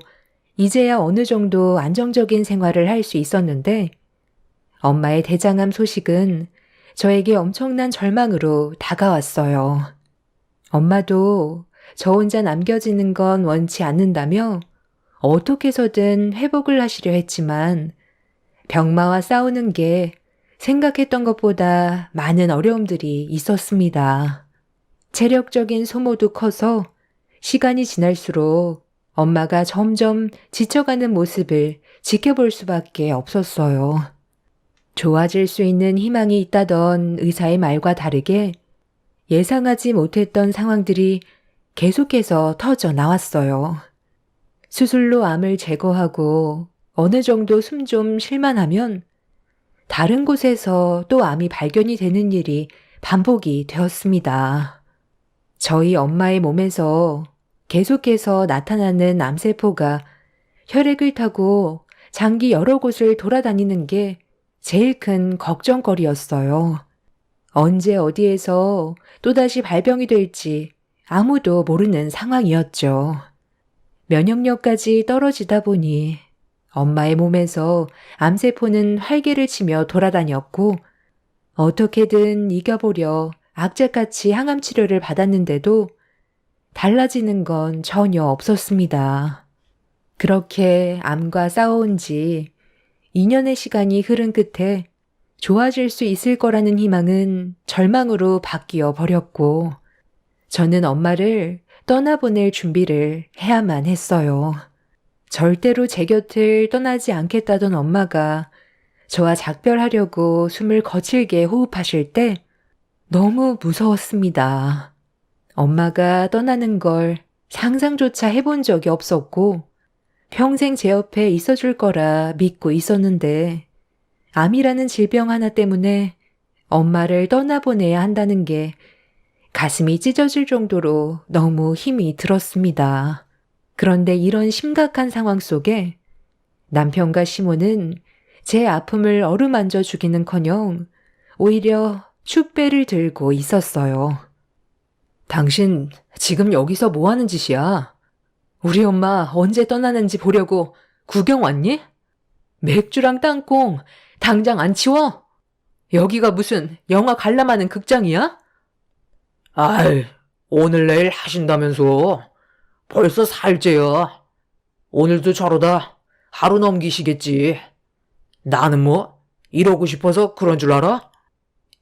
이제야 어느 정도 안정적인 생활을 할 수 있었는데 엄마의 대장암 소식은 저에게 엄청난 절망으로 다가왔어요. 엄마도 저 혼자 남겨지는 건 원치 않는다며 어떻게 해서든 회복을 하시려 했지만 병마와 싸우는 게 생각했던 것보다 많은 어려움들이 있었습니다. 체력적인 소모도 커서 시간이 지날수록 엄마가 점점 지쳐가는 모습을 지켜볼 수밖에 없었어요. 좋아질 수 있는 희망이 있다던 의사의 말과 다르게 예상하지 못했던 상황들이 계속해서 터져 나왔어요. 수술로 암을 제거하고 어느 정도 숨 좀 쉴만하면 다른 곳에서 또 암이 발견이 되는 일이 반복이 되었습니다. 저희 엄마의 몸에서 계속해서 나타나는 암세포가 혈액을 타고 장기 여러 곳을 돌아다니는 게 제일 큰 걱정거리였어요. 언제 어디에서 또다시 발병이 될지 아무도 모르는 상황이었죠. 면역력까지 떨어지다 보니 엄마의 몸에서 암세포는 활개를 치며 돌아다녔고 어떻게든 이겨보려 악착같이 항암 치료를 받았는데도 달라지는 건 전혀 없었습니다. 그렇게 암과 싸워온 지 2년의 시간이 흐른 끝에 좋아질 수 있을 거라는 희망은 절망으로 바뀌어 버렸고 저는 엄마를 떠나보낼 준비를 해야만 했어요. 절대로 제 곁을 떠나지 않겠다던 엄마가 저와 작별하려고 숨을 거칠게 호흡하실 때 너무 무서웠습니다. 엄마가 떠나는 걸 상상조차 해본 적이 없었고 평생 제 옆에 있어줄 거라 믿고 있었는데 암이라는 질병 하나 때문에 엄마를 떠나보내야 한다는 게 가슴이 찢어질 정도로 너무 힘이 들었습니다. 그런데 이런 심각한 상황 속에 남편과 시모는 제 아픔을 어루만져 주기는커녕 오히려 축배를 들고 있었어요. 당신 지금 여기서 뭐 하는 짓이야? 우리 엄마 언제 떠나는지 보려고 구경 왔니? 맥주랑 땅콩 당장 안 치워? 여기가 무슨 영화 관람하는 극장이야? 아이, 오늘 내일 하신다면서. 벌써 4일째야. 오늘도 저러다 하루 넘기시겠지. 나는 뭐 이러고 싶어서 그런 줄 알아?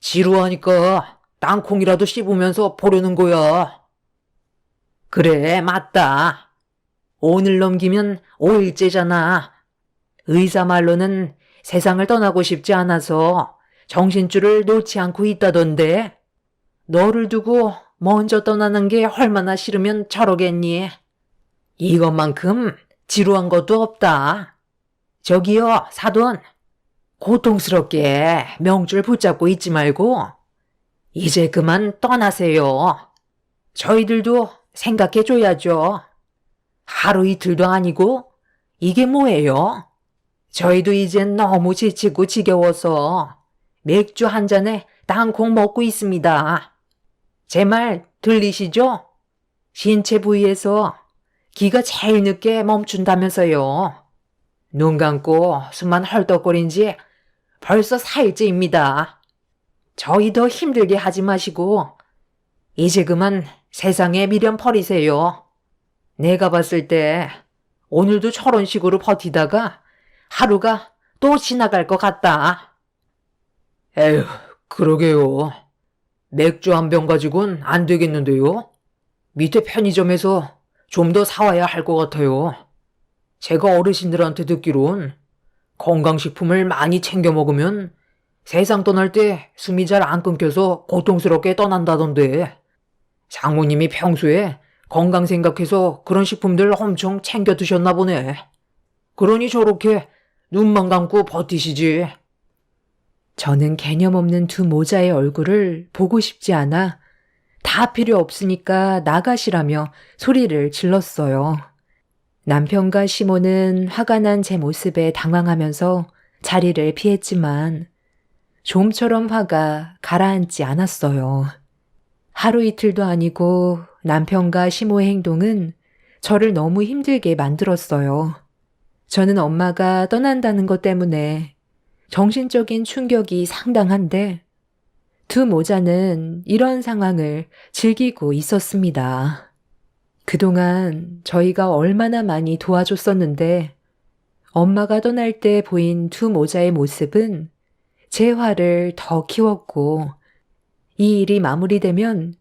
지루하니까 땅콩이라도 씹으면서 보려는 거야. 그래, 맞다. 오늘 넘기면 5일째잖아. 의사 말로는 세상을 떠나고 싶지 않아서 정신줄을 놓지 않고 있다던데. 너를 두고 먼저 떠나는 게 얼마나 싫으면 저러겠니? 이것만큼 지루한 것도 없다. 저기요, 사돈. 고통스럽게 명줄 붙잡고 있지 말고 이제 그만 떠나세요. 저희들도 생각해줘야죠. 하루 이틀도 아니고 이게 뭐예요? 저희도 이젠 너무 지치고 지겨워서 맥주 한 잔에 땅콩 먹고 있습니다. 제 말 들리시죠? 신체 부위에서 기가 제일 늦게 멈춘다면서요. 눈 감고 숨만 헐떡거린 지 벌써 4일째입니다. 저희 더 힘들게 하지 마시고 이제 그만 세상에 미련 버리세요. 내가 봤을 때 오늘도 저런 식으로 버티다가 하루가 또 지나갈 것 같다. 에휴, 그러게요. 맥주 한 병 가지고는 안 되겠는데요. 밑에 편의점에서 좀 더 사와야 할 것 같아요. 제가 어르신들한테 듣기론 건강식품을 많이 챙겨 먹으면 세상 떠날 때 숨이 잘 안 끊겨서 고통스럽게 떠난다던데. 장모님이 평소에 건강 생각해서 그런 식품들 엄청 챙겨 드셨나 보네. 그러니 저렇게 눈만 감고 버티시지. 저는 개념 없는 두 모자의 얼굴을 보고 싶지 않아 다 필요 없으니까 나가시라며 소리를 질렀어요. 남편과 시모는 화가 난 제 모습에 당황하면서 자리를 피했지만 좀처럼 화가 가라앉지 않았어요. 하루 이틀도 아니고 남편과 시모의 행동은 저를 너무 힘들게 만들었어요. 저는 엄마가 떠난다는 것 때문에 정신적인 충격이 상당한데 두 모자는 이런 상황을 즐기고 있었습니다. 그동안 저희가 얼마나 많이 도와줬었는데 엄마가 떠날 때 보인 두 모자의 모습은 제 화를 더 키웠고 이 일이 마무리되면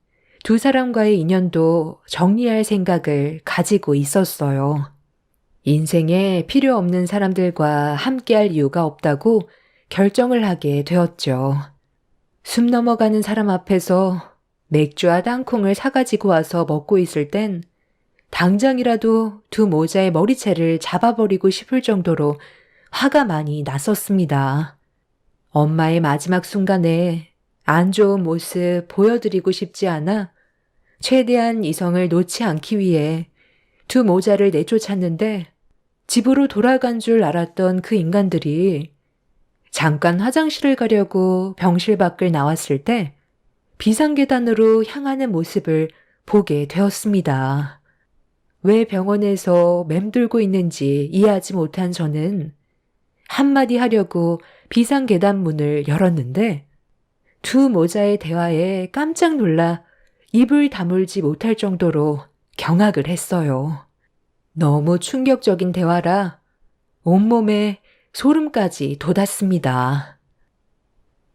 두 사람과의 인연도 정리할 생각을 가지고 있었어요. 인생에 필요 없는 사람들과 함께할 이유가 없다고 결정을 하게 되었죠. 숨 넘어가는 사람 앞에서 맥주와 땅콩을 사가지고 와서 먹고 있을 땐 당장이라도 두 모자의 머리채를 잡아버리고 싶을 정도로 화가 많이 났었습니다. 엄마의 마지막 순간에 안 좋은 모습 보여드리고 싶지 않아 최대한 이성을 놓지 않기 위해 두 모자를 내쫓았는데 집으로 돌아간 줄 알았던 그 인간들이 잠깐 화장실을 가려고 병실 밖을 나왔을 때 비상계단으로 향하는 모습을 보게 되었습니다. 왜 병원에서 맴돌고 있는지 이해하지 못한 저는 한마디 하려고 비상계단 문을 열었는데 두 모자의 대화에 깜짝 놀라 입을 다물지 못할 정도로 경악을 했어요. 너무 충격적인 대화라 온몸에 소름까지 돋았습니다.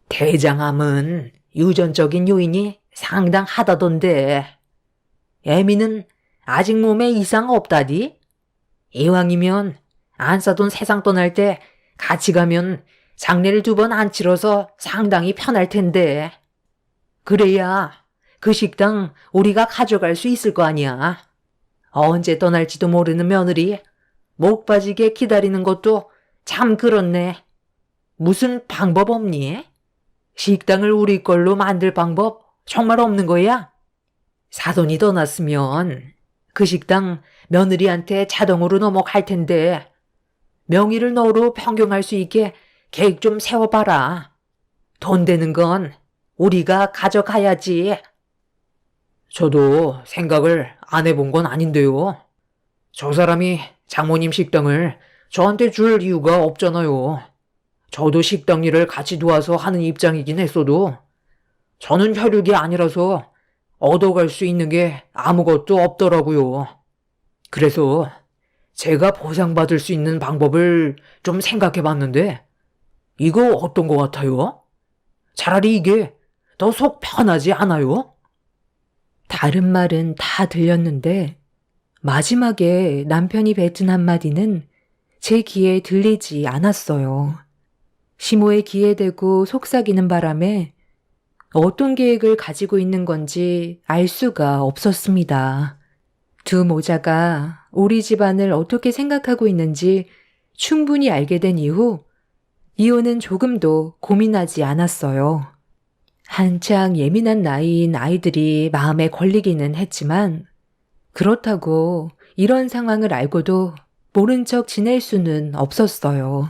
대장암은 유전적인 요인이 상당하다던데. 애미는 아직 몸에 이상 없다디? 이왕이면 안 싸돈 세상 떠날 때 같이 가면 장례를 2번 안 치러서 상당히 편할 텐데. 그래야 그 식당 우리가 가져갈 수 있을 거 아니야. 언제 떠날지도 모르는 며느리 목 빠지게 기다리는 것도 참 그렇네. 무슨 방법 없니? 식당을 우리 걸로 만들 방법 정말 없는 거야? 사돈이 떠났으면 그 식당 며느리한테 자동으로 넘어갈 텐데 명의를 너로 변경할 수 있게 계획 좀 세워봐라. 돈 되는 건 우리가 가져가야지. 저도 생각을 안 해본 건 아닌데요. 저 사람이 장모님 식당을 저한테 줄 이유가 없잖아요. 저도 식당 일을 같이 도와서 하는 입장이긴 했어도 저는 혈육이 아니라서 얻어갈 수 있는 게 아무것도 없더라고요. 그래서 제가 보상받을 수 있는 방법을 좀 생각해 봤는데 이거 어떤 것 같아요? 차라리 이게 더 속 편하지 않아요? 다른 말은 다 들렸는데 마지막에 남편이 뱉은 한마디는 제 귀에 들리지 않았어요. 시모의 귀에 대고 속삭이는 바람에 어떤 계획을 가지고 있는 건지 알 수가 없었습니다. 두 모자가 우리 집안을 어떻게 생각하고 있는지 충분히 알게 된 이후 이혼은 조금도 고민하지 않았어요. 한창 예민한 나이인 아이들이 마음에 걸리기는 했지만 그렇다고 이런 상황을 알고도 모른 척 지낼 수는 없었어요.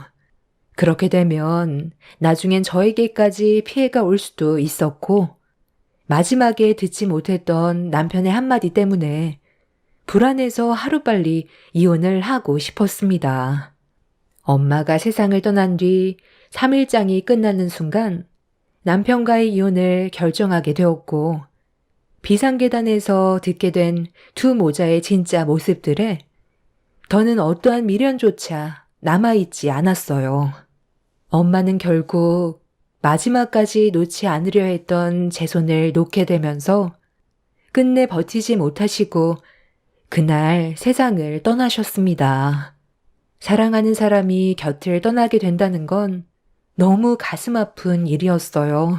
그렇게 되면 나중엔 저에게까지 피해가 올 수도 있었고 마지막에 듣지 못했던 남편의 한마디 때문에 불안해서 하루빨리 이혼을 하고 싶었습니다. 엄마가 세상을 떠난 뒤 3일장이 끝나는 순간 남편과의 이혼을 결정하게 되었고 비상계단에서 듣게 된 두 모자의 진짜 모습들에 더는 어떠한 미련조차 남아있지 않았어요. 엄마는 결국 마지막까지 놓지 않으려 했던 제 손을 놓게 되면서 끝내 버티지 못하시고 그날 세상을 떠나셨습니다. 사랑하는 사람이 곁을 떠나게 된다는 건 너무 가슴 아픈 일이었어요.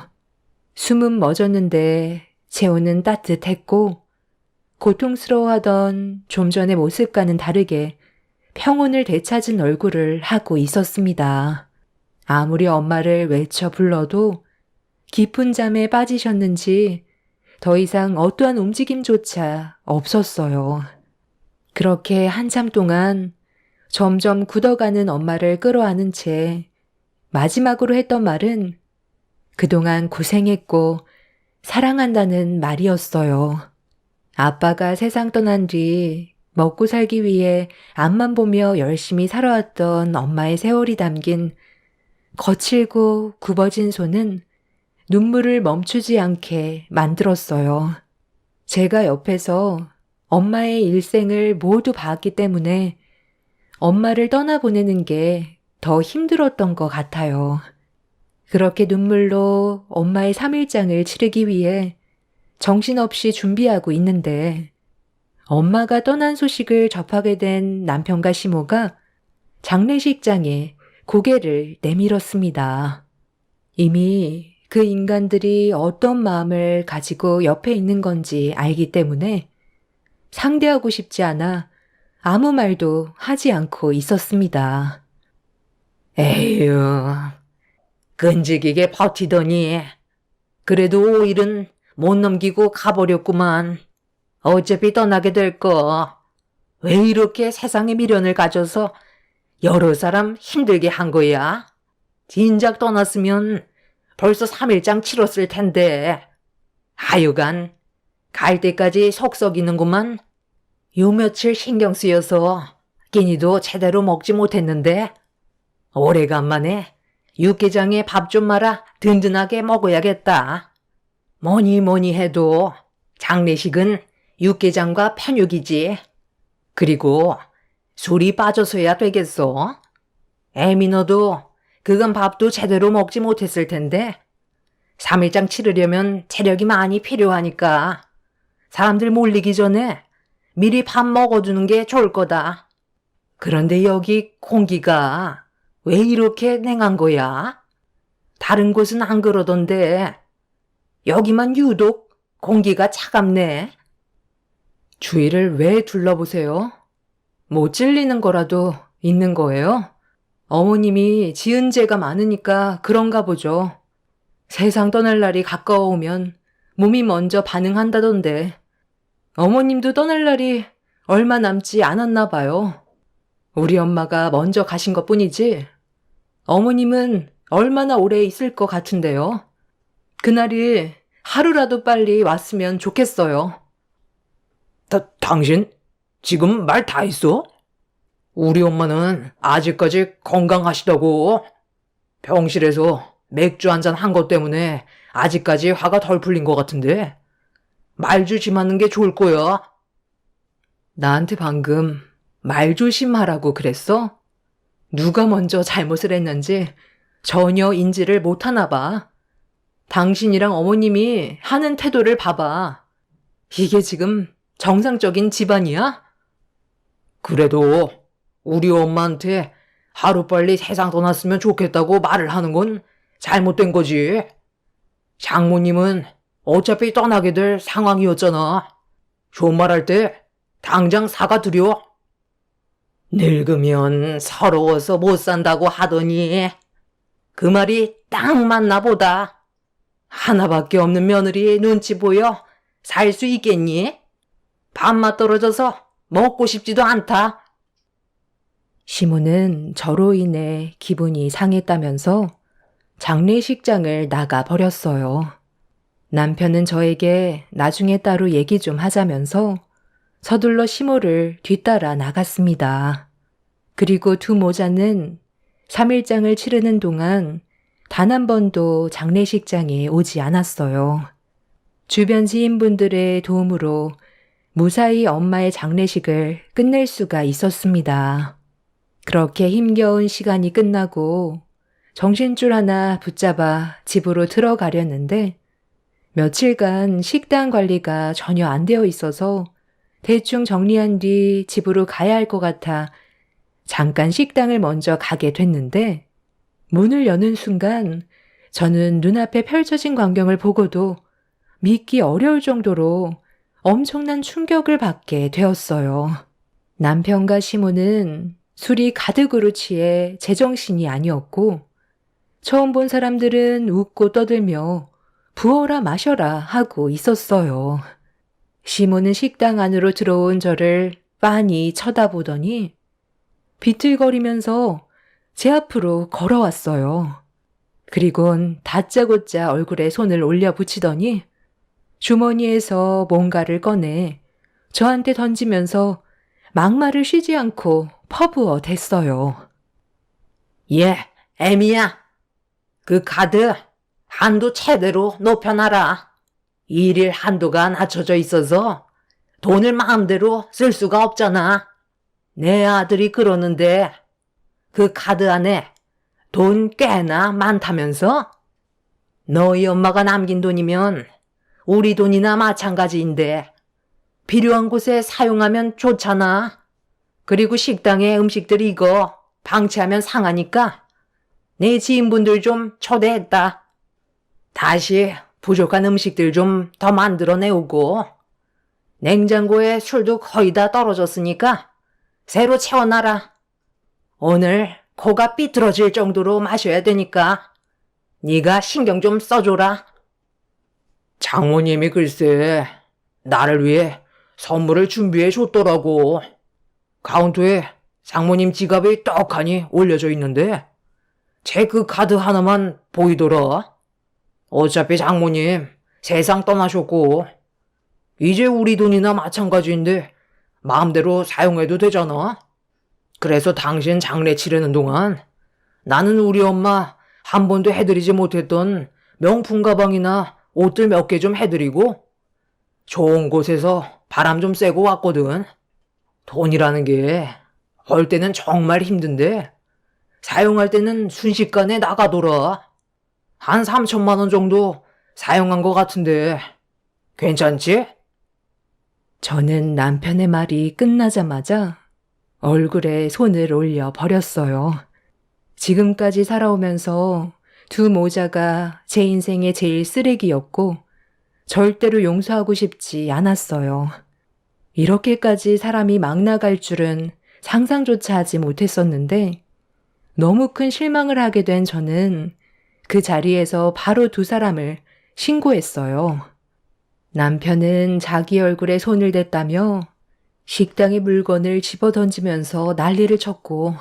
숨은 멎었는데 재혼은 따뜻했고 고통스러워하던 좀 전의 모습과는 다르게 평온을 되찾은 얼굴을 하고 있었습니다. 아무리 엄마를 외쳐 불러도 깊은 잠에 빠지셨는지 더 이상 어떠한 움직임조차 없었어요. 그렇게 한참 동안 점점 굳어가는 엄마를 끌어안은 채 마지막으로 했던 말은 그동안 고생했고 사랑한다는 말이었어요. 아빠가 세상 떠난 뒤 먹고 살기 위해 앞만 보며 열심히 살아왔던 엄마의 세월이 담긴 거칠고 굽어진 손은 눈물을 멈추지 않게 만들었어요. 제가 옆에서 엄마의 일생을 모두 봤기 때문에 엄마를 떠나보내는 게 더 힘들었던 것 같아요. 그렇게 눈물로 엄마의 3일장을 치르기 위해 정신없이 준비하고 있는데 엄마가 떠난 소식을 접하게 된 남편과 시모가 장례식장에 고개를 내밀었습니다. 이미 그 인간들이 어떤 마음을 가지고 옆에 있는 건지 알기 때문에 상대하고 싶지 않아 아무 말도 하지 않고 있었습니다. 에휴, 끈질기게 버티더니 그래도 5일은 못 넘기고 가버렸구만. 어차피 떠나게 될 거. 왜 이렇게 세상에 미련을 가져서 여러 사람 힘들게 한 거야? 진작 떠났으면 벌써 3일장 치렀을 텐데. 하여간 갈 때까지 속 썩이는구만. 요 며칠 신경 쓰여서 끼니도 제대로 먹지 못했는데 오래간만에 육개장에 밥 좀 말아 든든하게 먹어야겠다. 뭐니 해도 장례식은 육개장과 편육이지. 그리고 술이 빠져서야 되겠어. 애미 너도 그건 밥도 제대로 먹지 못했을 텐데 3일장 치르려면 체력이 많이 필요하니까 사람들 몰리기 전에 미리 밥 먹어두는 게 좋을 거다. 그런데 여기 공기가 왜 이렇게 냉한 거야? 다른 곳은 안 그러던데 여기만 유독 공기가 차갑네. 주위를 왜 둘러보세요? 뭐 찔리는 거라도 있는 거예요? 어머님이 지은 죄가 많으니까 그런가 보죠. 세상 떠날 날이 가까워오면 몸이 먼저 반응한다던데 어머님도 떠날 날이 얼마 남지 않았나 봐요. 우리 엄마가 먼저 가신 것뿐이지 어머님은 얼마나 오래 있을 것 같은데요. 그날이 하루라도 빨리 왔으면 좋겠어요. 당신 지금 말 다 했어? 우리 엄마는 아직까지 건강하시다고. 병실에서 맥주 한잔 한 것 때문에 아직까지 화가 덜 풀린 것 같은데 말 조심하는 게 좋을 거야. 나한테 방금 말 조심하라고 그랬어? 누가 먼저 잘못을 했는지 전혀 인지를 못하나 봐. 당신이랑 어머님이 하는 태도를 봐봐. 이게 지금 정상적인 집안이야? 그래도 우리 엄마한테 하루빨리 세상 떠났으면 좋겠다고 말을 하는 건 잘못된 거지. 장모님은 어차피 떠나게 될 상황이었잖아. 존말할 때 당장 사과드려. 늙으면 서러워서 못 산다고 하더니 그 말이 딱 맞나 보다. 하나밖에 없는 며느리 눈치 보여 살 수 있겠니? 밥맛 떨어져서 먹고 싶지도 않다. 시모는 저로 인해 기분이 상했다면서 장례식장을 나가 버렸어요. 남편은 저에게 나중에 따로 얘기 좀 하자면서 서둘러 시모를 뒤따라 나갔습니다. 그리고 두 모자는 3일장을 치르는 동안 단 한 번도 장례식장에 오지 않았어요. 주변 지인분들의 도움으로 무사히 엄마의 장례식을 끝낼 수가 있었습니다. 그렇게 힘겨운 시간이 끝나고 정신줄 하나 붙잡아 집으로 들어가려는데 며칠간 식당 관리가 전혀 안 되어 있어서 대충 정리한 뒤 집으로 가야 할 것 같아 잠깐 식당을 먼저 가게 됐는데 문을 여는 순간 저는 눈앞에 펼쳐진 광경을 보고도 믿기 어려울 정도로 엄청난 충격을 받게 되었어요. 남편과 시모는 술이 가득으로 취해 제정신이 아니었고 처음 본 사람들은 웃고 떠들며 부어라 마셔라 하고 있었어요. 시모는 식당 안으로 들어온 저를 빤히 쳐다보더니 비틀거리면서 제 앞으로 걸어왔어요. 그리곤 다짜고짜 얼굴에 손을 올려 붙이더니 주머니에서 뭔가를 꺼내 저한테 던지면서 막말을 쉬지 않고 퍼부어 댔어요. 예, 애미야. 그 카드 한도 최대로 높여놔라. 일일 한도가 낮춰져 있어서 돈을 마음대로 쓸 수가 없잖아. 내 아들이 그러는데 그 카드 안에 돈 꽤나 많다면서? 너희 엄마가 남긴 돈이면 우리 돈이나 마찬가지인데 필요한 곳에 사용하면 좋잖아. 그리고 식당에 음식들 이거 방치하면 상하니까 내 지인분들 좀 초대했다. 다시 부족한 음식들 좀 더 만들어내오고 냉장고에 술도 거의 다 떨어졌으니까 새로 채워놔라. 오늘 코가 삐뚤어질 정도로 마셔야 되니까 네가 신경 좀 써줘라. 장모님이 글쎄 나를 위해 선물을 준비해 줬더라고. 카운터에 장모님 지갑이 떡하니 올려져 있는데 체크 카드 하나만 보이더라. 어차피 장모님 세상 떠나셨고 이제 우리 돈이나 마찬가지인데 마음대로 사용해도 되잖아. 그래서 당신 장례 치르는 동안 나는 우리 엄마 한 번도 해드리지 못했던 명품 가방이나 옷들 몇 개 좀 해드리고 좋은 곳에서 바람 좀 쐬고 왔거든. 돈이라는 게 벌 때는 정말 힘든데 사용할 때는 순식간에 나가더라. 한 3천만 원 정도 사용한 것 같은데 괜찮지? 저는 남편의 말이 끝나자마자 얼굴에 손을 올려 버렸어요. 지금까지 살아오면서 두 모자가 제 인생의 제일 쓰레기였고 절대로 용서하고 싶지 않았어요. 이렇게까지 사람이 막 나갈 줄은 상상조차 하지 못했었는데 너무 큰 실망을 하게 된 저는 그 자리에서 바로 두 사람을 신고했어요. 남편은 자기 얼굴에 손을 댔다며 식당의 물건을 집어던지면서 난리를 쳤고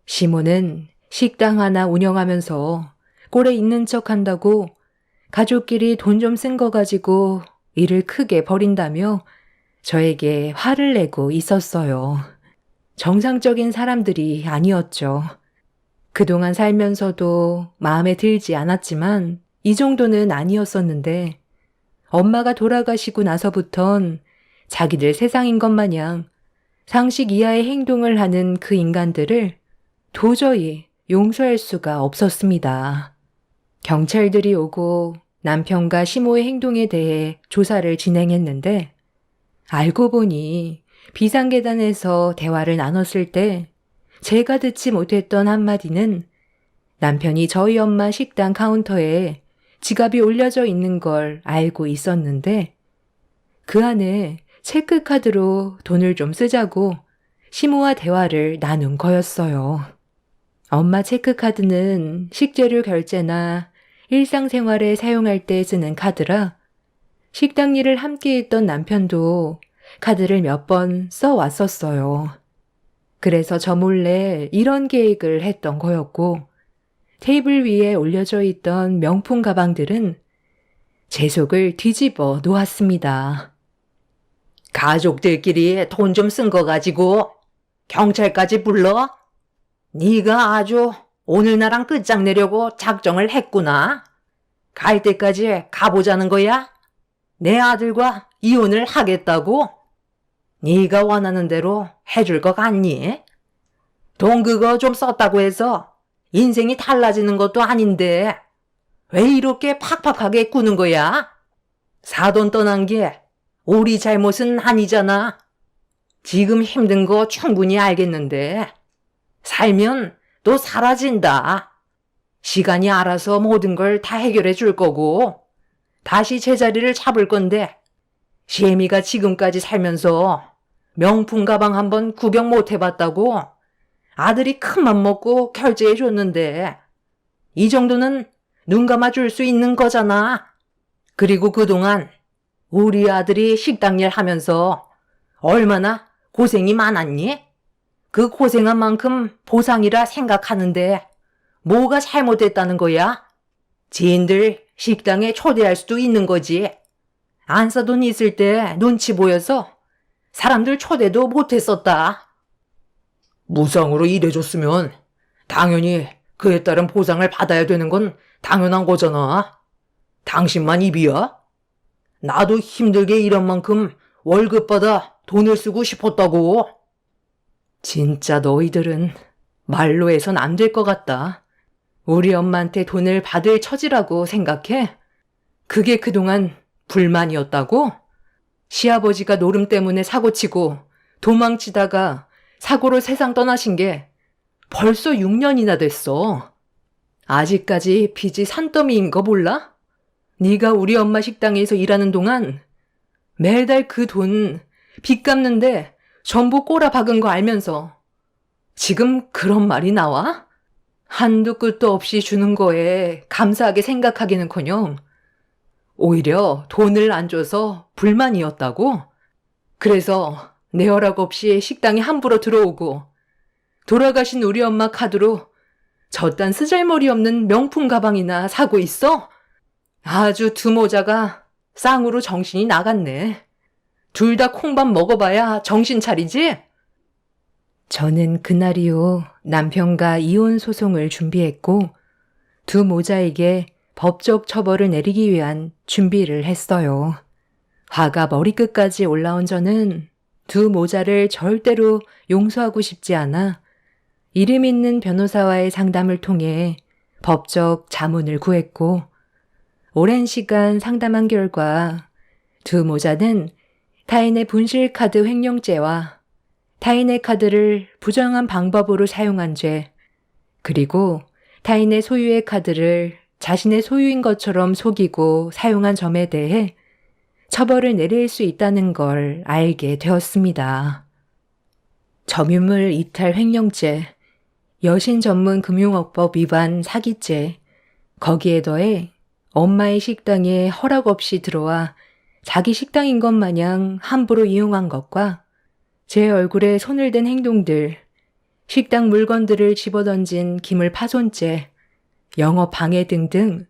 시모는 식당 하나 운영하면서 꼴에 있는 척 한다고 가족끼리 돈 좀 쓴 거 가지고 일을 크게 벌인다며 저에게 화를 내고 있었어요. 정상적인 사람들이 아니었죠. 그동안 살면서도 마음에 들지 않았지만 이 정도는 아니었었는데 엄마가 돌아가시고 나서부턴 자기들 세상인 것 마냥 상식 이하의 행동을 하는 그 인간들을 도저히 용서할 수가 없었습니다. 경찰들이 오고 남편과 시모의 행동에 대해 조사를 진행했는데 알고 보니 비상계단에서 대화를 나눴을 때 제가 듣지 못했던 한마디는 남편이 저희 엄마 식당 카운터에 지갑이 올려져 있는 걸 알고 있었는데 그 안에 체크카드로 돈을 좀 쓰자고 시모와 대화를 나눈 거였어요. 엄마 체크카드는 식재료 결제나 일상생활에 사용할 때 쓰는 카드라 식당 일을 함께 했던 남편도 카드를 몇 번 써왔었어요. 그래서 저 몰래 이런 계획을 했던 거였고 테이블 위에 올려져 있던 명품 가방들은 제 속을 뒤집어 놓았습니다. 가족들끼리 돈 좀 쓴 거 가지고 경찰까지 불러? 네가 아주 오늘 나랑 끝장내려고 작정을 했구나. 갈 때까지 가보자는 거야? 내 아들과 이혼을 하겠다고? 네가 원하는 대로 해줄 것 같니? 돈 그거 좀 썼다고 해서 인생이 달라지는 것도 아닌데 왜 이렇게 팍팍하게 꾸는 거야? 사돈 떠난 게 우리 잘못은 아니잖아. 지금 힘든 거 충분히 알겠는데 살면 또 사라진다. 시간이 알아서 모든 걸 다 해결해 줄 거고 다시 제자리를 잡을 건데 시애미가 지금까지 살면서 명품 가방 한번 구경 못 해봤다고 아들이 큰맘 먹고 결제해 줬는데 이 정도는 눈 감아줄 수 있는 거잖아. 그리고 그동안 우리 아들이 식당 일 하면서 얼마나 고생이 많았니? 그 고생한 만큼 보상이라 생각하는데 뭐가 잘못됐다는 거야? 지인들 식당에 초대할 수도 있는 거지. 안 써돈 있을 때 눈치 보여서 사람들 초대도 못했었다. 무상으로 일해줬으면 당연히 그에 따른 보상을 받아야 되는 건 당연한 거잖아. 당신만 입이야? 나도 힘들게 일한 만큼 월급 받아 돈을 쓰고 싶었다고. 진짜 너희들은 말로 해선 안 될 것 같다. 우리 엄마한테 돈을 받을 처지라고 생각해? 그게 그동안 불만이었다고? 시아버지가 노름 때문에 사고치고 도망치다가 사고로 세상 떠나신 게 벌써 6년이나 됐어. 아직까지 빚이 산더미인 거 몰라? 네가 우리 엄마 식당에서 일하는 동안 매달 그 돈 빚 갚는데 전부 꼬라 박은 거 알면서 지금 그런 말이 나와? 한두 끝도 없이 주는 거에 감사하게 생각하기는커녕 오히려 돈을 안 줘서 불만이었다고? 그래서 내 허락 없이 식당에 함부로 들어오고 돌아가신 우리 엄마 카드로 저딴 쓰잘머리 없는 명품 가방이나 사고 있어? 아주 두 모자가 쌍으로 정신이 나갔네. 둘 다 콩밥 먹어봐야 정신 차리지? 저는 그날 이후 남편과 이혼 소송을 준비했고 두 모자에게 법적 처벌을 내리기 위한 준비를 했어요. 화가 머리끝까지 올라온 저는 두 모자를 절대로 용서하고 싶지 않아 이름 있는 변호사와의 상담을 통해 법적 자문을 구했고 오랜 시간 상담한 결과 두 모자는 타인의 분실카드 횡령죄와 타인의 카드를 부정한 방법으로 사용한 죄, 그리고 타인의 소유의 카드를 자신의 소유인 것처럼 속이고 사용한 점에 대해 처벌을 내릴 수 있다는 걸 알게 되었습니다. 점유물 이탈 횡령죄, 여신 전문 금융업법 위반 사기죄, 거기에 더해 엄마의 식당에 허락 없이 들어와 자기 식당인 것 마냥 함부로 이용한 것과 제 얼굴에 손을 댄 행동들, 식당 물건들을 집어던진 기물 파손죄, 영업 방해 등등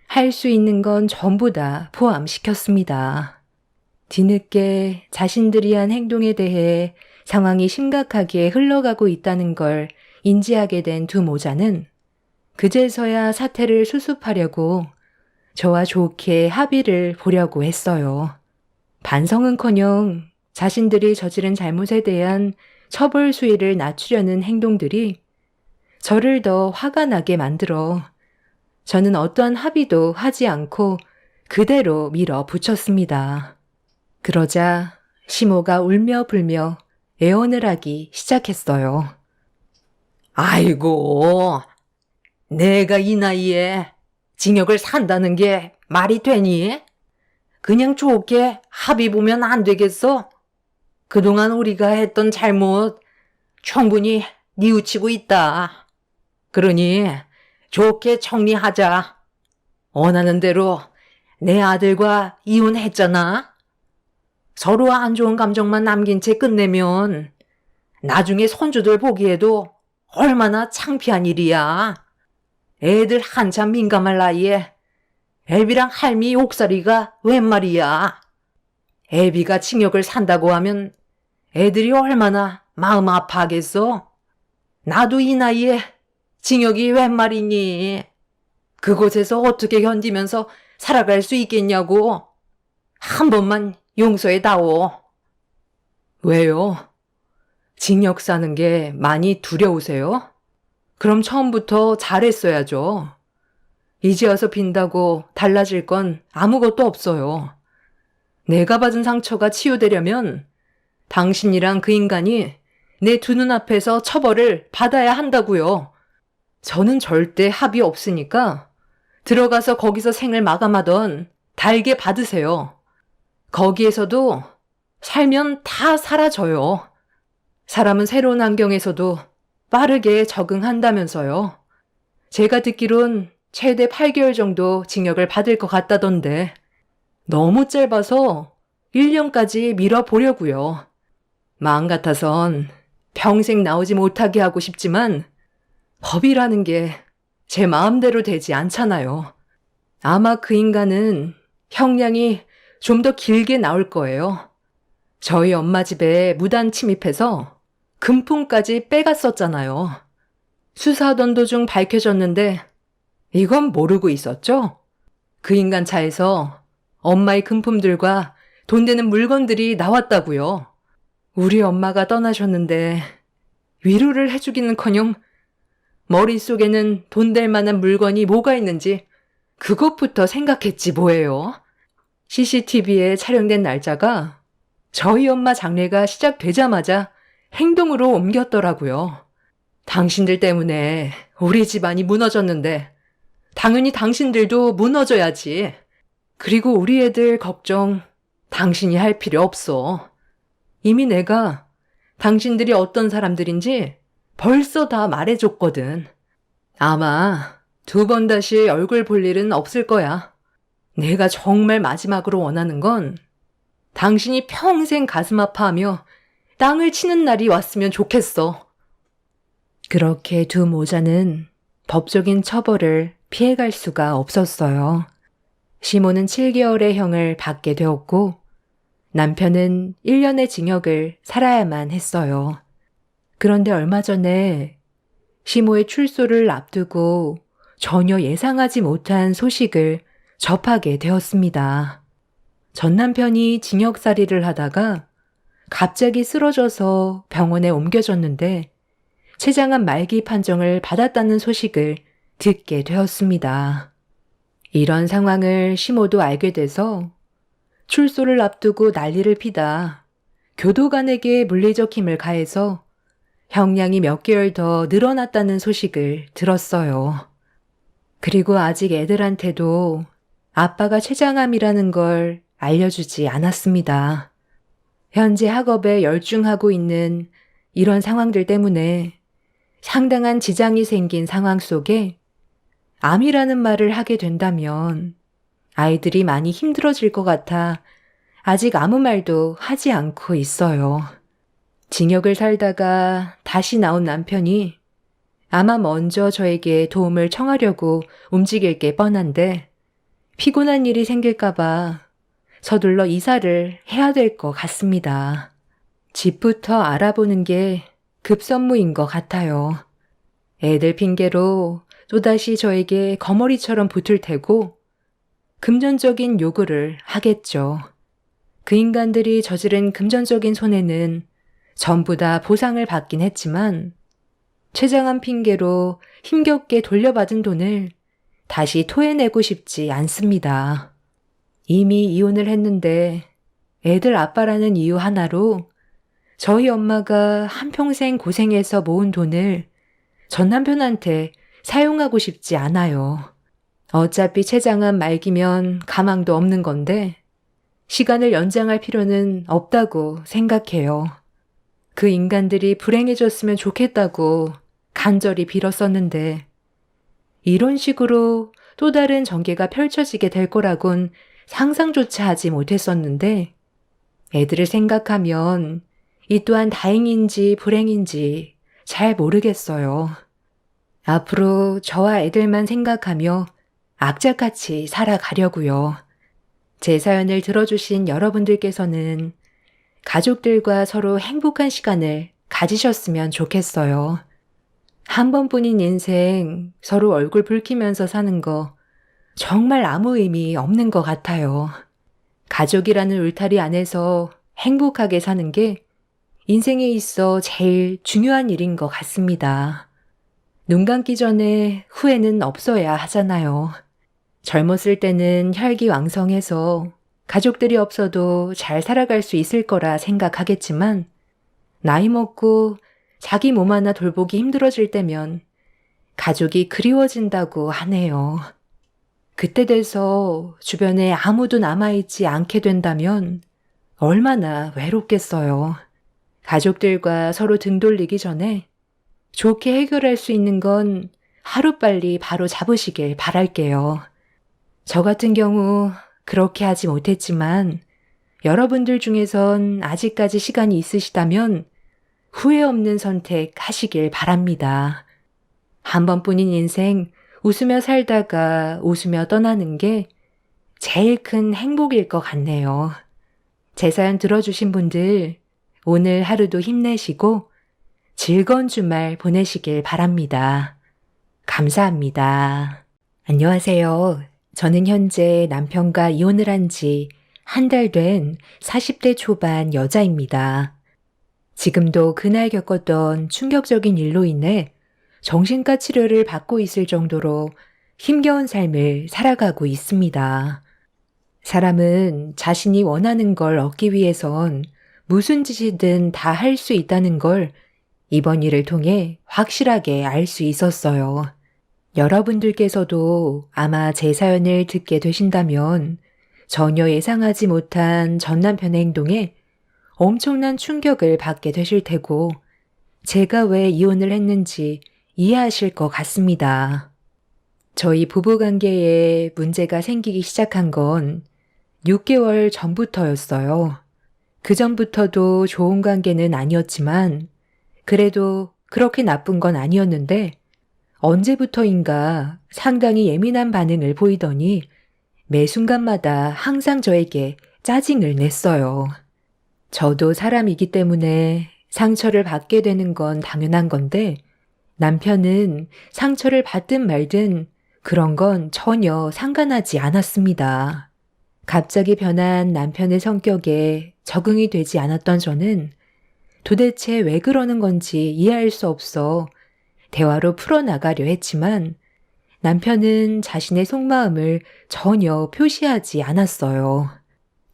할 수 있는 건 전부 다 포함시켰습니다. 뒤늦게 자신들이 한 행동에 대해 상황이 심각하게 흘러가고 있다는 걸 인지하게 된 두 모자는 그제서야 사태를 수습하려고 저와 좋게 합의를 보려고 했어요. 반성은커녕 자신들이 저지른 잘못에 대한 처벌 수위를 낮추려는 행동들이 저를 더 화가 나게 만들어 저는 어떠한 합의도 하지 않고 그대로 밀어붙였습니다. 그러자 시모가 울며 불며 애원을 하기 시작했어요. 아이고, 내가 이 나이에 징역을 산다는 게 말이 되니? 그냥 좋게 합의 보면 안 되겠어? 그동안 우리가 했던 잘못 충분히 뉘우치고 있다. 그러니 좋게 정리하자. 원하는 대로 내 아들과 이혼했잖아. 서로 안 좋은 감정만 남긴 채 끝내면 나중에 손주들 보기에도 얼마나 창피한 일이야. 애들 한참 민감할 나이에 애비랑 할미 욕설이가 웬 말이야. 애비가 징역을 산다고 하면 애들이 얼마나 마음 아파하겠어? 나도 이 나이에 징역이 웬 말이니? 그곳에서 어떻게 견디면서 살아갈 수 있겠냐고. 한 번만 용서해다오. 왜요? 징역 사는 게 많이 두려우세요? 그럼 처음부터 잘했어야죠. 이제 와서 빈다고 달라질 건 아무것도 없어요. 내가 받은 상처가 치유되려면 당신이랑 그 인간이 내 두 눈앞에서 처벌을 받아야 한다고요. 저는 절대 합의 없으니까 들어가서 거기서 생을 마감하던 달게 받으세요. 거기에서도 살면 다 사라져요. 사람은 새로운 환경에서도 빠르게 적응한다면서요. 제가 듣기론 최대 8개월 정도 징역을 받을 것 같다던데 너무 짧아서 1년까지 밀어보려고요. 마음 같아선 평생 나오지 못하게 하고 싶지만 법이라는 게 제 마음대로 되지 않잖아요. 아마 그 인간은 형량이 좀 더 길게 나올 거예요. 저희 엄마 집에 무단 침입해서 금품까지 빼갔었잖아요. 수사하던 도중 밝혀졌는데 이건 모르고 있었죠? 그 인간 차에서 엄마의 금품들과 돈 되는 물건들이 나왔다고요. 우리 엄마가 떠나셨는데 위로를 해주기는커녕 머릿속에는 돈 될 만한 물건이 뭐가 있는지 그것부터 생각했지 뭐예요. CCTV에 촬영된 날짜가 저희 엄마 장례가 시작되자마자 행동으로 옮겼더라고요. 당신들 때문에 우리 집안이 무너졌는데 당연히 당신들도 무너져야지. 그리고 우리 애들 걱정 당신이 할 필요 없어. 이미 내가 당신들이 어떤 사람들인지 벌써 다 말해줬거든. 아마 2번 다시 얼굴 볼 일은 없을 거야. 내가 정말 마지막으로 원하는 건 당신이 평생 가슴 아파하며 땅을 치는 날이 왔으면 좋겠어. 그렇게 두 모자는 법적인 처벌을 피해갈 수가 없었어요. 시모는 7개월의 형을 받게 되었고 남편은 1년의 징역을 살아야만 했어요. 그런데 얼마 전에 시모의 출소를 앞두고 전혀 예상하지 못한 소식을 접하게 되었습니다. 전 남편이 징역살이를 하다가 갑자기 쓰러져서 병원에 옮겨졌는데 췌장암 말기 판정을 받았다는 소식을 듣게 되었습니다. 이런 상황을 시모도 알게 돼서 출소를 앞두고 난리를 피다 교도관에게 물리적 힘을 가해서 형량이 몇 개월 더 늘어났다는 소식을 들었어요. 그리고 아직 애들한테도 아빠가 췌장암이라는 걸 알려주지 않았습니다. 현재 학업에 열중하고 있는 이런 상황들 때문에 상당한 지장이 생긴 상황 속에 암이라는 말을 하게 된다면 아이들이 많이 힘들어질 것 같아 아직 아무 말도 하지 않고 있어요. 징역을 살다가 다시 나온 남편이 아마 먼저 저에게 도움을 청하려고 움직일 게 뻔한데 피곤한 일이 생길까봐 서둘러 이사를 해야 될 것 같습니다. 집부터 알아보는 게 급선무인 것 같아요. 애들 핑계로 또다시 저에게 거머리처럼 붙을 테고 금전적인 요구를 하겠죠. 그 인간들이 저지른 금전적인 손해는 전부 다 보상을 받긴 했지만 췌장암 핑계로 힘겹게 돌려받은 돈을 다시 토해내고 싶지 않습니다. 이미 이혼을 했는데 애들 아빠라는 이유 하나로 저희 엄마가 한평생 고생해서 모은 돈을 전 남편한테 사용하고 싶지 않아요. 어차피 췌장암 말기면 가망도 없는 건데 시간을 연장할 필요는 없다고 생각해요. 그 인간들이 불행해졌으면 좋겠다고 간절히 빌었었는데 이런 식으로 또 다른 전개가 펼쳐지게 될 거라곤 상상조차 하지 못했었는데 애들을 생각하면 이 또한 다행인지 불행인지 잘 모르겠어요. 앞으로 저와 애들만 생각하며 악착같이 살아가려고요. 제 사연을 들어주신 여러분들께서는 가족들과 서로 행복한 시간을 가지셨으면 좋겠어요. 한 번뿐인 인생 서로 얼굴 붉히면서 사는 거 정말 아무 의미 없는 것 같아요. 가족이라는 울타리 안에서 행복하게 사는 게 인생에 있어 제일 중요한 일인 것 같습니다. 눈 감기 전에 후회는 없어야 하잖아요. 젊었을 때는 혈기왕성해서 가족들이 없어도 잘 살아갈 수 있을 거라 생각하겠지만 나이 먹고 자기 몸 하나 돌보기 힘들어질 때면 가족이 그리워진다고 하네요. 그때 돼서 주변에 아무도 남아있지 않게 된다면 얼마나 외롭겠어요. 가족들과 서로 등 돌리기 전에 좋게 해결할 수 있는 건 하루빨리 바로 잡으시길 바랄게요. 저 같은 경우 그렇게 하지 못했지만 여러분들 중에선 아직까지 시간이 있으시다면 후회 없는 선택 하시길 바랍니다. 한 번뿐인 인생 웃으며 살다가 웃으며 떠나는 게 제일 큰 행복일 것 같네요. 제 사연 들어주신 분들 오늘 하루도 힘내시고 즐거운 주말 보내시길 바랍니다. 감사합니다. 안녕하세요. 저는 현재 남편과 이혼을 한 지 한 달 된 40대 초반 여자입니다. 지금도 그날 겪었던 충격적인 일로 인해 정신과 치료를 받고 있을 정도로 힘겨운 삶을 살아가고 있습니다. 사람은 자신이 원하는 걸 얻기 위해선 무슨 짓이든 다 할 수 있다는 걸 이번 일을 통해 확실하게 알 수 있었어요. 여러분들께서도 아마 제 사연을 듣게 되신다면 전혀 예상하지 못한 전 남편의 행동에 엄청난 충격을 받게 되실 테고 제가 왜 이혼을 했는지 이해하실 것 같습니다. 저희 부부관계에 문제가 생기기 시작한 건 6개월 전부터였어요. 그 전부터도 좋은 관계는 아니었지만 그래도 그렇게 나쁜 건 아니었는데 언제부터인가 상당히 예민한 반응을 보이더니 매 순간마다 항상 저에게 짜증을 냈어요. 저도 사람이기 때문에 상처를 받게 되는 건 당연한 건데 남편은 상처를 받든 말든 그런 건 전혀 상관하지 않았습니다. 갑자기 변한 남편의 성격에 적응이 되지 않았던 저는 도대체 왜 그러는 건지 이해할 수 없어 대화로 풀어나가려 했지만 남편은 자신의 속마음을 전혀 표시하지 않았어요.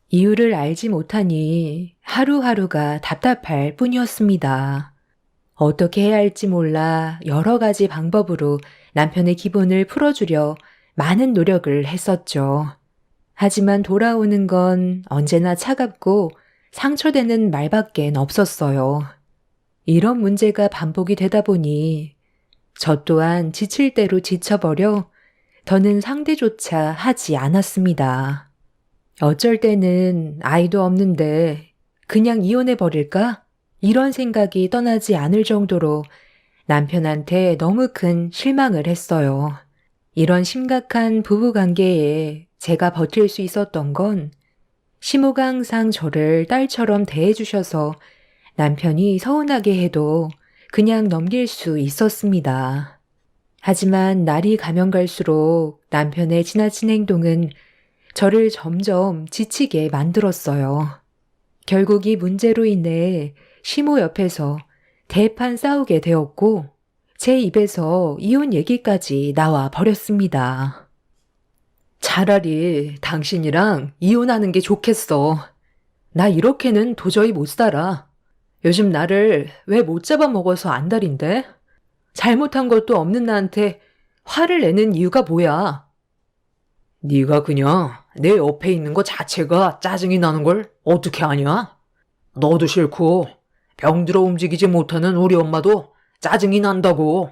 이유를 알지 못하니 하루하루가 답답할 뿐이었습니다. 어떻게 해야 할지 몰라 여러 가지 방법으로 남편의 기분을 풀어주려 많은 노력을 했었죠. 하지만 돌아오는 건 언제나 차갑고 상처되는 말밖엔 없었어요. 이런 문제가 반복이 되다 보니 저 또한 지칠 대로 지쳐버려 더는 상대조차 하지 않았습니다. 어쩔 때는 아이도 없는데 그냥 이혼해버릴까? 이런 생각이 떠나지 않을 정도로 남편한테 너무 큰 실망을 했어요. 이런 심각한 부부관계에 제가 버틸 수 있었던 건 시모가 항상 저를 딸처럼 대해주셔서 남편이 서운하게 해도 그냥 넘길 수 있었습니다. 하지만 날이 가면 갈수록 남편의 지나친 행동은 저를 점점 지치게 만들었어요. 결국 이 문제로 인해 시모 옆에서 대판 싸우게 되었고 제 입에서 이혼 얘기까지 나와 버렸습니다. 차라리 당신이랑 이혼하는 게 좋겠어. 나 이렇게는 도저히 못 살아. 요즘 나를 왜 못 잡아먹어서 안달인데? 잘못한 것도 없는 나한테 화를 내는 이유가 뭐야? 네가 그냥 내 옆에 있는 거 자체가 짜증이 나는 걸 어떻게 아냐? 너도 싫고 병들어 움직이지 못하는 우리 엄마도 짜증이 난다고.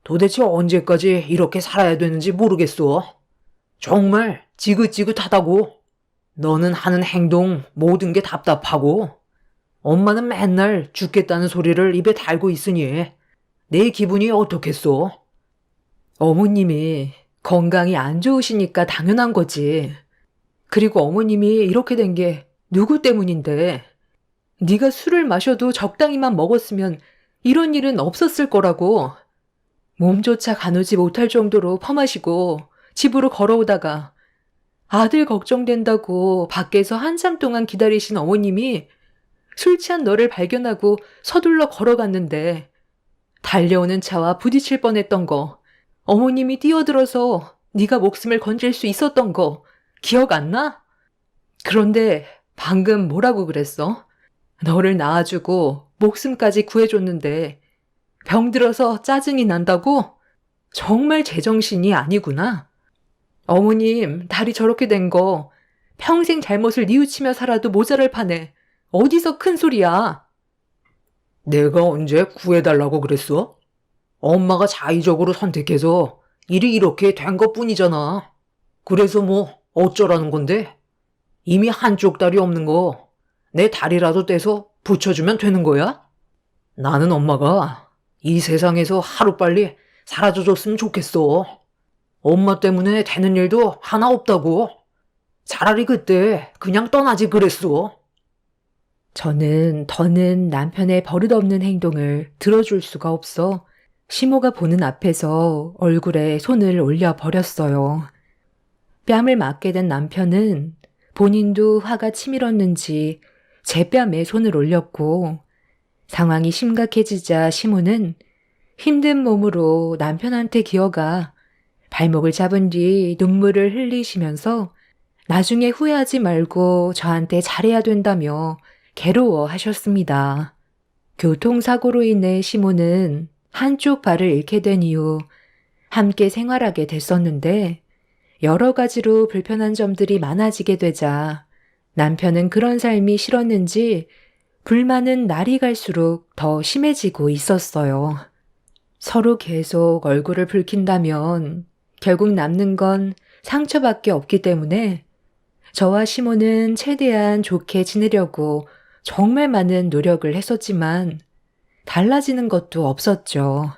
도대체 언제까지 이렇게 살아야 되는지 모르겠어. 정말 지긋지긋하다고. 너는 하는 행동 모든 게 답답하고 엄마는 맨날 죽겠다는 소리를 입에 달고 있으니 내 기분이 어떻겠어? 어머님이 건강이 안 좋으시니까 당연한 거지. 그리고 어머님이 이렇게 된 게 누구 때문인데? 네가 술을 마셔도 적당히만 먹었으면 이런 일은 없었을 거라고. 몸조차 가누지 못할 정도로 퍼마시고 집으로 걸어오다가 아들 걱정된다고 밖에서 한참 동안 기다리신 어머님이 술 취한 너를 발견하고 서둘러 걸어갔는데 달려오는 차와 부딪힐 뻔했던 거, 어머님이 뛰어들어서 네가 목숨을 건질 수 있었던 거 기억 안 나? 그런데 방금 뭐라고 그랬어? 너를 낳아주고 목숨까지 구해줬는데 병들어서 짜증이 난다고? 정말 제정신이 아니구나. 어머님 다리 저렇게 된 거 평생 잘못을 뉘우치며 살아도 모자랄 판에 어디서 큰 소리야. 내가 언제 구해달라고 그랬어? 엄마가 자의적으로 선택해서 일이 이렇게 된 것뿐이잖아. 그래서 뭐 어쩌라는 건데? 이미 한쪽 다리 없는 거 내 다리라도 떼서 붙여주면 되는 거야? 나는 엄마가 이 세상에서 하루빨리 사라져줬으면 좋겠어. 엄마 때문에 되는 일도 하나 없다고. 차라리 그때 그냥 떠나지 그랬어. 저는 더는 남편의 버릇없는 행동을 들어줄 수가 없어 시모가 보는 앞에서 얼굴에 손을 올려버렸어요. 뺨을 맞게 된 남편은 본인도 화가 치밀었는지 제 뺨에 손을 올렸고 상황이 심각해지자 시모는 힘든 몸으로 남편한테 기어가 발목을 잡은 뒤 눈물을 흘리시면서 나중에 후회하지 말고 저한테 잘해야 된다며 괴로워 하셨습니다. 교통사고로 인해 시모는 한쪽 발을 잃게 된 이후 함께 생활하게 됐었는데 여러 가지로 불편한 점들이 많아지게 되자 남편은 그런 삶이 싫었는지 불만은 날이 갈수록 더 심해지고 있었어요. 서로 계속 얼굴을 붉힌다면 결국 남는 건 상처밖에 없기 때문에 저와 시모는 최대한 좋게 지내려고 정말 많은 노력을 했었지만 달라지는 것도 없었죠.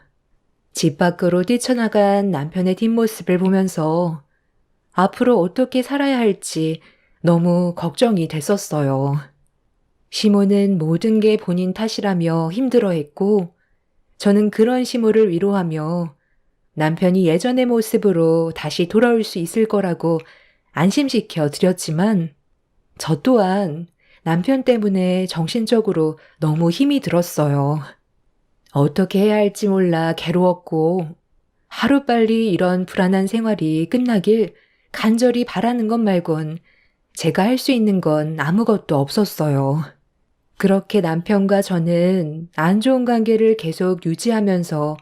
집 밖으로 뛰쳐나간 남편의 뒷모습을 보면서 앞으로 어떻게 살아야 할지 너무 걱정이 됐었어요. 시모는 모든 게 본인 탓이라며 힘들어했고 저는 그런 시모를 위로하며 남편이 예전의 모습으로 다시 돌아올 수 있을 거라고 안심시켜 드렸지만 저 또한 남편 때문에 정신적으로 너무 힘이 들었어요. 어떻게 해야 할지 몰라 괴로웠고 하루빨리 이런 불안한 생활이 끝나길 간절히 바라는 것 말곤 제가 할 수 있는 건 아무것도 없었어요. 그렇게 남편과 저는 안 좋은 관계를 계속 유지하면서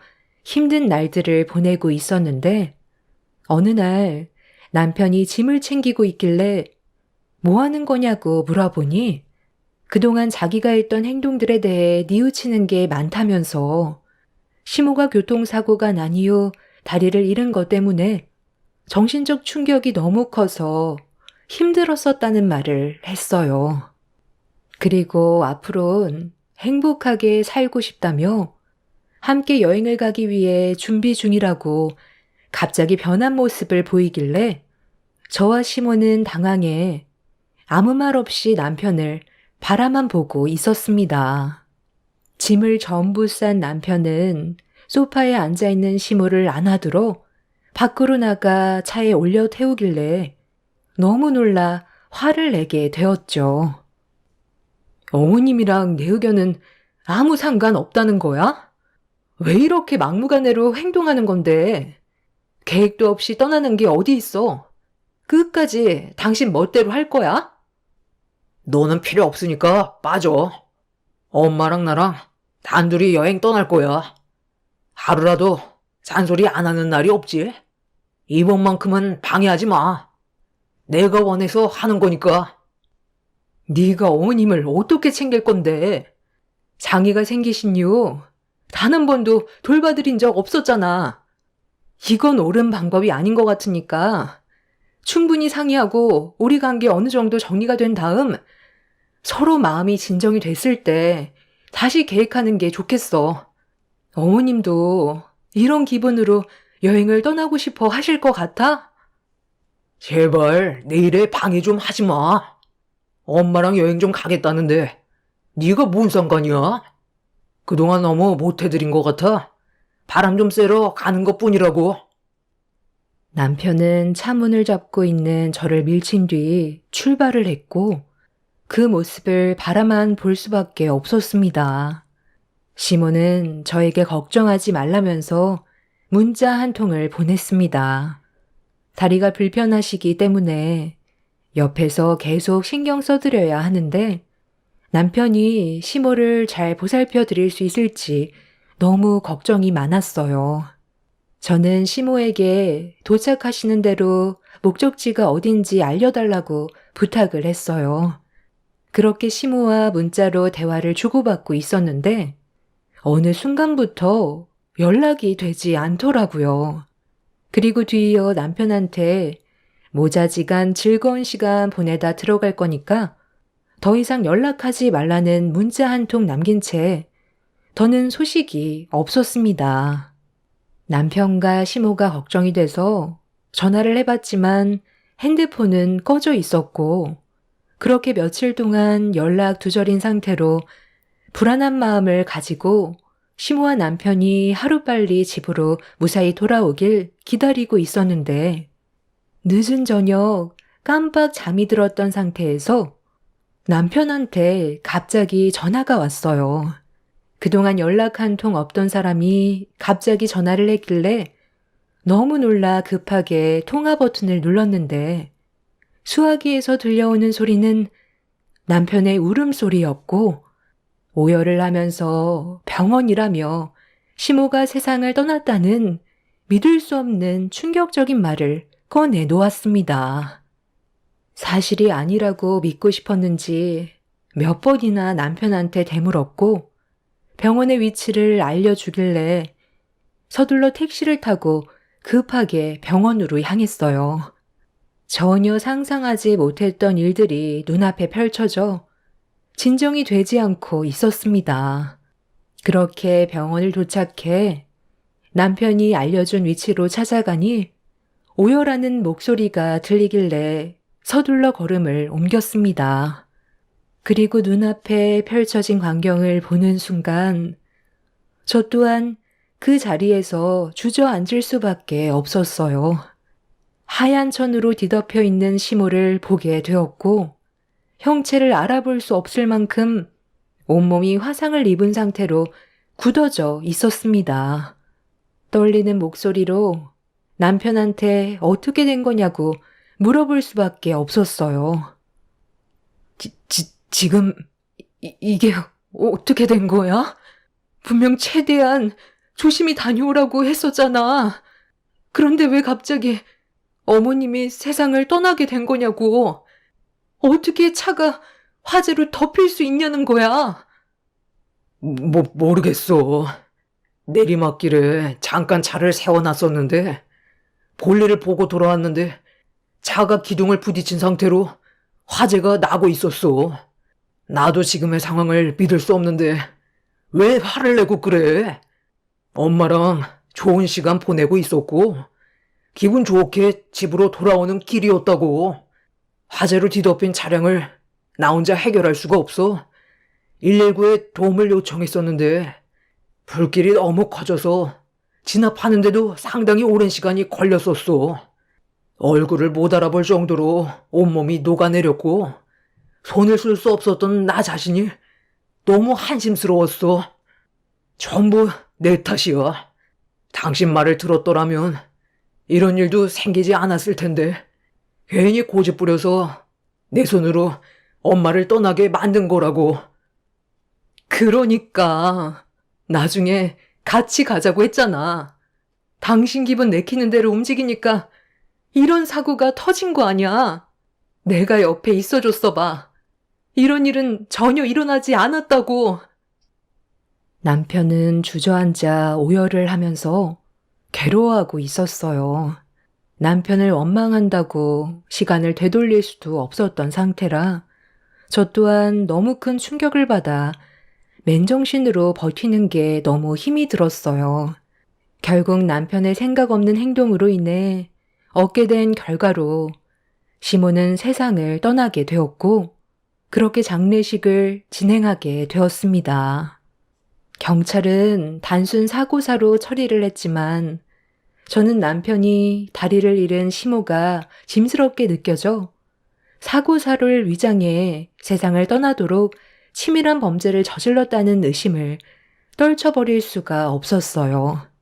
힘든 날들을 보내고 있었는데 어느 날 남편이 짐을 챙기고 있길래 뭐 하는 거냐고 물어보니 그동안 자기가 했던 행동들에 대해 뉘우치는 게 많다면서 시모가 교통사고가 난 이후 다리를 잃은 것 때문에 정신적 충격이 너무 커서 힘들었었다는 말을 했어요. 그리고 앞으론 행복하게 살고 싶다며 함께 여행을 가기 위해 준비 중이라고 갑자기 변한 모습을 보이길래 저와 시모는 당황해 아무 말 없이 남편을 바라만 보고 있었습니다. 짐을 전부 싼 남편은 소파에 앉아있는 시모를 안아들어 밖으로 나가 차에 올려 태우길래 너무 놀라 화를 내게 되었죠. 어머님이랑 내 의견은 아무 상관없다는 거야? 왜 이렇게 막무가내로 행동하는 건데? 계획도 없이 떠나는 게 어디 있어? 끝까지 당신 멋대로 할 거야? 너는 필요 없으니까 빠져. 엄마랑 나랑 단둘이 여행 떠날 거야. 하루라도 잔소리 안 하는 날이 없지. 이번만큼은 방해하지 마. 내가 원해서 하는 거니까. 네가 어머님을 어떻게 챙길 건데? 장애가 생기신 이후 단 한 번도 돌봐드린 적 없었잖아. 이건 옳은 방법이 아닌 것 같으니까 충분히 상의하고 우리 관계 어느 정도 정리가 된 다음 서로 마음이 진정이 됐을 때 다시 계획하는 게 좋겠어. 어머님도 이런 기분으로 여행을 떠나고 싶어 하실 것 같아? 제발 내일에 방해 좀 하지 마. 엄마랑 여행 좀 가겠다는데 네가 뭔 상관이야? 그동안 너무 못해드린 것 같아. 바람 좀 쐬러 가는 것뿐이라고. 남편은 차 문을 잡고 있는 저를 밀친 뒤 출발을 했고 그 모습을 바라만 볼 수밖에 없었습니다. 시모는 저에게 걱정하지 말라면서 문자 한 통을 보냈습니다. 다리가 불편하시기 때문에 옆에서 계속 신경 써드려야 하는데 남편이 시모를 잘 보살펴 드릴 수 있을지 너무 걱정이 많았어요. 저는 시모에게 도착하시는 대로 목적지가 어딘지 알려달라고 부탁을 했어요. 그렇게 시모와 문자로 대화를 주고받고 있었는데 어느 순간부터 연락이 되지 않더라고요. 그리고 뒤이어 남편한테 모자지간 즐거운 시간 보내다 들어갈 거니까 더 이상 연락하지 말라는 문자 한 통 남긴 채 더는 소식이 없었습니다. 남편과 시모가 걱정이 돼서 전화를 해봤지만 핸드폰은 꺼져 있었고 그렇게 며칠 동안 연락 두절인 상태로 불안한 마음을 가지고 시모와 남편이 하루빨리 집으로 무사히 돌아오길 기다리고 있었는데 늦은 저녁 깜빡 잠이 들었던 상태에서 남편한테 갑자기 전화가 왔어요. 그동안 연락 한 통 없던 사람이 갑자기 전화를 했길래 너무 놀라 급하게 통화 버튼을 눌렀는데 수화기에서 들려오는 소리는 남편의 울음소리였고 오열을 하면서 병원이라며 시모가 세상을 떠났다는 믿을 수 없는 충격적인 말을 꺼내 놓았습니다. 사실이 아니라고 믿고 싶었는지 몇 번이나 남편한테 되물었고 병원의 위치를 알려주길래 서둘러 택시를 타고 급하게 병원으로 향했어요. 전혀 상상하지 못했던 일들이 눈앞에 펼쳐져 진정이 되지 않고 있었습니다. 그렇게 병원을 도착해 남편이 알려준 위치로 찾아가니 오열하는 목소리가 들리길래 서둘러 걸음을 옮겼습니다. 그리고 눈앞에 펼쳐진 광경을 보는 순간 저 또한 그 자리에서 주저앉을 수밖에 없었어요. 하얀 천으로 뒤덮여 있는 시모를 보게 되었고 형체를 알아볼 수 없을 만큼 온몸이 화상을 입은 상태로 굳어져 있었습니다. 떨리는 목소리로 남편한테 어떻게 된 거냐고 물어볼 수밖에 없었어요. 지금 이게 어떻게 된 거야? 분명 최대한 조심히 다녀오라고 했었잖아. 그런데 왜 갑자기 어머님이 세상을 떠나게 된 거냐고. 어떻게 차가 화재로 덮일 수 있냐는 거야. 모르겠어. 내리막길에 잠깐 차를 세워놨었는데 볼일을 보고 돌아왔는데 차가 기둥을 부딪힌 상태로 화재가 나고 있었어. 나도 지금의 상황을 믿을 수 없는데 왜 화를 내고 그래? 엄마랑 좋은 시간 보내고 있었고 기분 좋게 집으로 돌아오는 길이었다고. 화재로 뒤덮인 차량을 나 혼자 해결할 수가 없어. 119에 도움을 요청했었는데 불길이 너무 커져서 진압하는데도 상당히 오랜 시간이 걸렸었어. 얼굴을 못 알아볼 정도로 온몸이 녹아내렸고 손을 쓸 수 없었던 나 자신이 너무 한심스러웠어. 전부 내 탓이야. 당신 말을 들었더라면 이런 일도 생기지 않았을 텐데 괜히 고집 부려서 내 손으로 엄마를 떠나게 만든 거라고. 그러니까 나중에 같이 가자고 했잖아. 당신 기분 내키는 대로 움직이니까 이런 사고가 터진 거 아니야. 내가 옆에 있어줬어 봐. 이런 일은 전혀 일어나지 않았다고. 남편은 주저앉아 오열을 하면서 괴로워하고 있었어요. 남편을 원망한다고 시간을 되돌릴 수도 없었던 상태라 저 또한 너무 큰 충격을 받아 맨정신으로 버티는 게 너무 힘이 들었어요. 결국 남편의 생각 없는 행동으로 인해 얻게 된 결과로 시모는 세상을 떠나게 되었고 그렇게 장례식을 진행하게 되었습니다. 경찰은 단순 사고사로 처리를 했지만 저는 남편이 다리를 잃은 시모가 짐스럽게 느껴져 사고사를 위장해 세상을 떠나도록 치밀한 범죄를 저질렀다는 의심을 떨쳐버릴 수가 없었어요.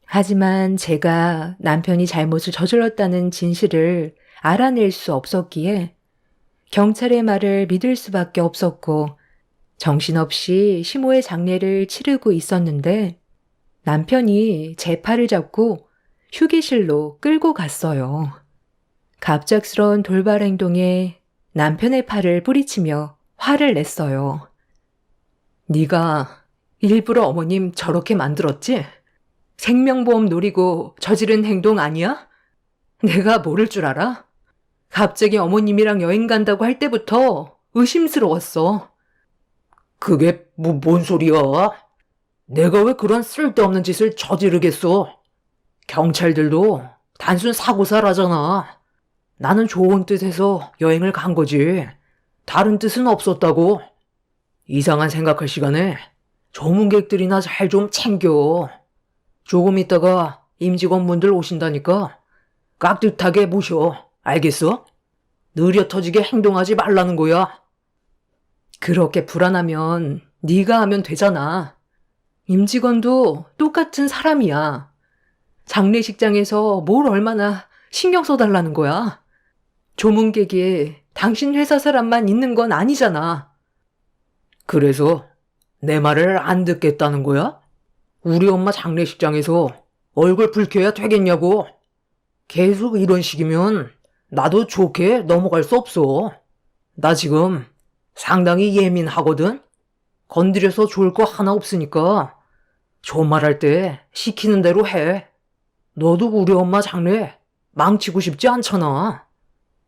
하지만 제가 남편이 잘못을 저질렀다는 진실을 알아낼 수 없었기에 경찰의 말을 믿을 수밖에 없었고 정신없이 시모의 장례를 치르고 있었는데 남편이 제 팔을 잡고 휴게실로 끌고 갔어요. 갑작스러운 돌발 행동에 남편의 팔을 뿌리치며 화를 냈어요. 네가 일부러 어머님 저렇게 만들었지? 생명보험 노리고 저지른 행동 아니야? 내가 모를 줄 알아? 갑자기 어머님이랑 여행 간다고 할 때부터 의심스러웠어. 그게 뭔 소리야? 내가 왜 그런 쓸데없는 짓을 저지르겠어? 경찰들도 단순 사고사라잖아. 나는 좋은 뜻에서 여행을 간 거지. 다른 뜻은 없었다고. 이상한 생각할 시간에 조문객들이나 잘 좀 챙겨. 조금 있다가 임직원분들 오신다니까 깍듯하게 모셔. 알겠어? 느려 터지게 행동하지 말라는 거야. 그렇게 불안하면 네가 하면 되잖아. 임직원도 똑같은 사람이야. 장례식장에서 뭘 얼마나 신경 써달라는 거야. 조문객이 당신 회사 사람만 있는 건 아니잖아. 그래서 내 말을 안 듣겠다는 거야? 우리 엄마 장례식장에서 얼굴 붉혀야 되겠냐고. 계속 이런 식이면 나도 좋게 넘어갈 수 없어. 나 지금 상당히 예민하거든? 건드려서 좋을 거 하나 없으니까 조말할 때 시키는 대로 해. 너도 우리 엄마 장례 망치고 싶지 않잖아.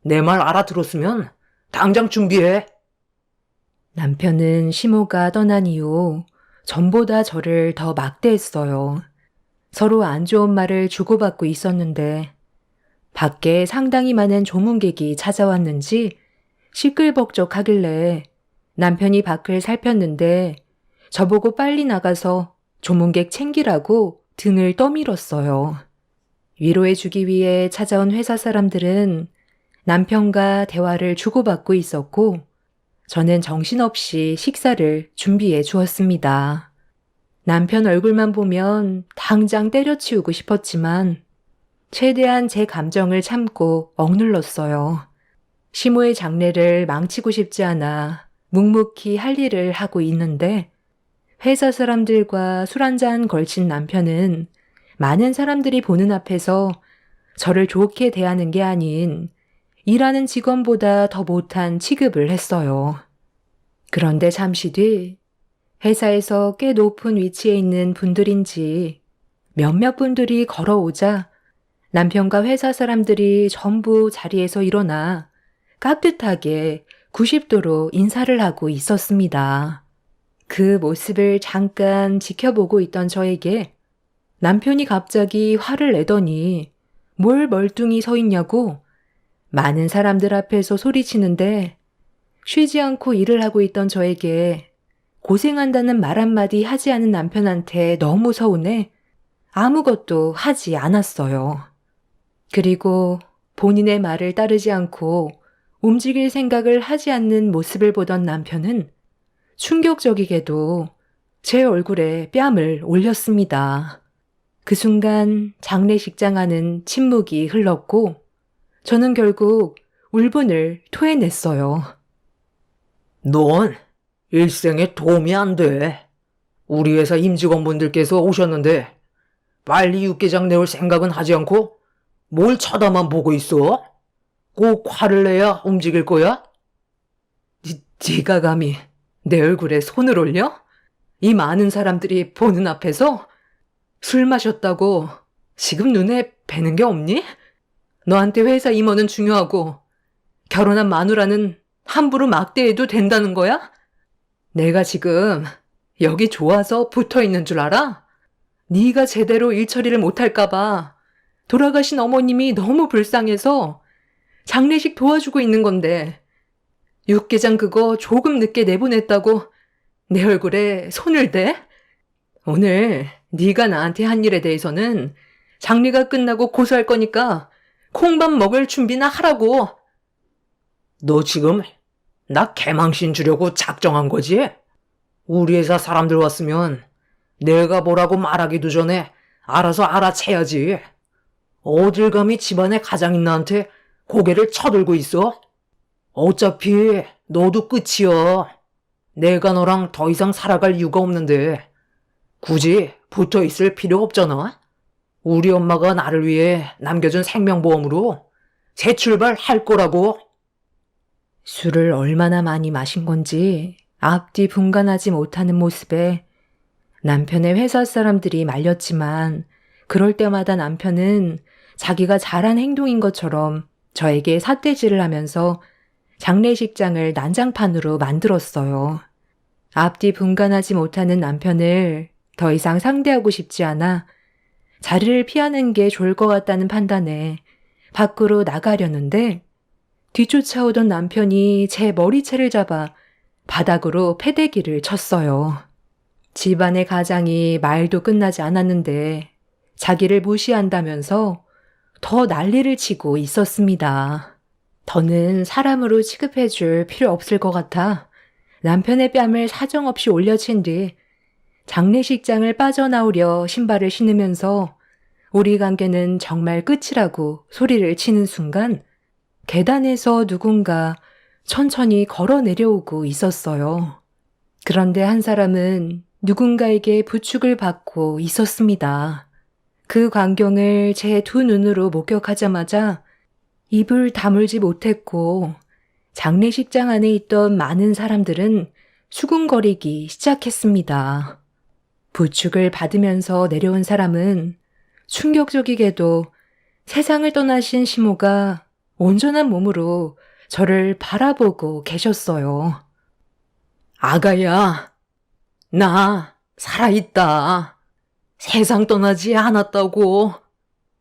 내 말 알아들었으면 당장 준비해. 남편은 시모가 떠난 이후 전보다 저를 더 막대했어요. 서로 안 좋은 말을 주고받고 있었는데 밖에 상당히 많은 조문객이 찾아왔는지 시끌벅적하길래 남편이 밖을 살폈는데 저보고 빨리 나가서 조문객 챙기라고 등을 떠밀었어요. 위로해주기 위해 찾아온 회사 사람들은 남편과 대화를 주고받고 있었고 저는 정신없이 식사를 준비해 주었습니다. 남편 얼굴만 보면 당장 때려치우고 싶었지만 최대한 제 감정을 참고 억눌렀어요. 시모의 장례를 망치고 싶지 않아 묵묵히 할 일을 하고 있는데 회사 사람들과 술 한잔 걸친 남편은 많은 사람들이 보는 앞에서 저를 좋게 대하는 게 아닌 일하는 직원보다 더 못한 취급을 했어요. 그런데 잠시 뒤 회사에서 꽤 높은 위치에 있는 분들인지 몇몇 분들이 걸어오자 남편과 회사 사람들이 전부 자리에서 일어나 깍듯하게 90도로 인사를 하고 있었습니다. 그 모습을 잠깐 지켜보고 있던 저에게 남편이 갑자기 화를 내더니 뭘 멀뚱히 서 있냐고 많은 사람들 앞에서 소리치는데 쉬지 않고 일을 하고 있던 저에게 고생한다는 말 한마디 하지 않은 남편한테 너무 서운해 아무것도 하지 않았어요. 그리고 본인의 말을 따르지 않고 움직일 생각을 하지 않는 모습을 보던 남편은 충격적이게도 제 얼굴에 뺨을 올렸습니다. 그 순간 장례식장 안은 침묵이 흘렀고 저는 결국 울분을 토해냈어요. 넌 일생에 도움이 안 돼. 우리 회사 임직원분들께서 오셨는데 빨리 육개장 내올 생각은 하지 않고 뭘 쳐다만 보고 있어? 꼭 화를 내야 움직일 거야? 네가 감히 내 얼굴에 손을 올려? 이 많은 사람들이 보는 앞에서 술 마셨다고 지금 눈에 뵈는 게 없니? 너한테 회사 임원은 중요하고 결혼한 마누라는 함부로 막대해도 된다는 거야? 내가 지금 여기 좋아서 붙어 있는 줄 알아? 네가 제대로 일 처리를 못할까 봐 돌아가신 어머님이 너무 불쌍해서 장례식 도와주고 있는 건데 육개장 그거 조금 늦게 내보냈다고 내 얼굴에 손을 대? 오늘 네가 나한테 한 일에 대해서는 장례가 끝나고 고소할 거니까 콩밥 먹을 준비나 하라고. 너 지금 나 개망신 주려고 작정한 거지? 우리 회사 사람들 왔으면 내가 뭐라고 말하기도 전에 알아서 알아채야지. 어딜 감히 집안의 가장인 나한테 고개를 쳐들고 있어? 어차피 너도 끝이야. 내가 너랑 더 이상 살아갈 이유가 없는데 굳이 붙어 있을 필요 없잖아. 우리 엄마가 나를 위해 남겨준 생명보험으로 재출발할 거라고. 술을 얼마나 많이 마신 건지 앞뒤 분간하지 못하는 모습에 남편의 회사 사람들이 말렸지만 그럴 때마다 남편은 자기가 잘한 행동인 것처럼 저에게 삿대질을 하면서 장례식장을 난장판으로 만들었어요. 앞뒤 분간하지 못하는 남편을 더 이상 상대하고 싶지 않아 자리를 피하는 게 좋을 것 같다는 판단에 밖으로 나가려는데 뒤쫓아오던 남편이 제 머리채를 잡아 바닥으로 패대기를 쳤어요. 집안의 가장이 말도 끝나지 않았는데 자기를 무시한다면서 더 난리를 치고 있었습니다. 더는 사람으로 취급해줄 필요 없을 것 같아 남편의 뺨을 사정없이 올려친 뒤 장례식장을 빠져나오려 신발을 신으면서 우리 관계는 정말 끝이라고 소리를 치는 순간 계단에서 누군가 천천히 걸어 내려오고 있었어요. 그런데 한 사람은 누군가에게 부축을 받고 있었습니다. 그 광경을 제 두 눈으로 목격하자마자 입을 다물지 못했고 장례식장 안에 있던 많은 사람들은 수군거리기 시작했습니다. 부축을 받으면서 내려온 사람은 충격적이게도 세상을 떠나신 시모가 온전한 몸으로 저를 바라보고 계셨어요. 아가야, 나 살아있다. 세상 떠나지 않았다고.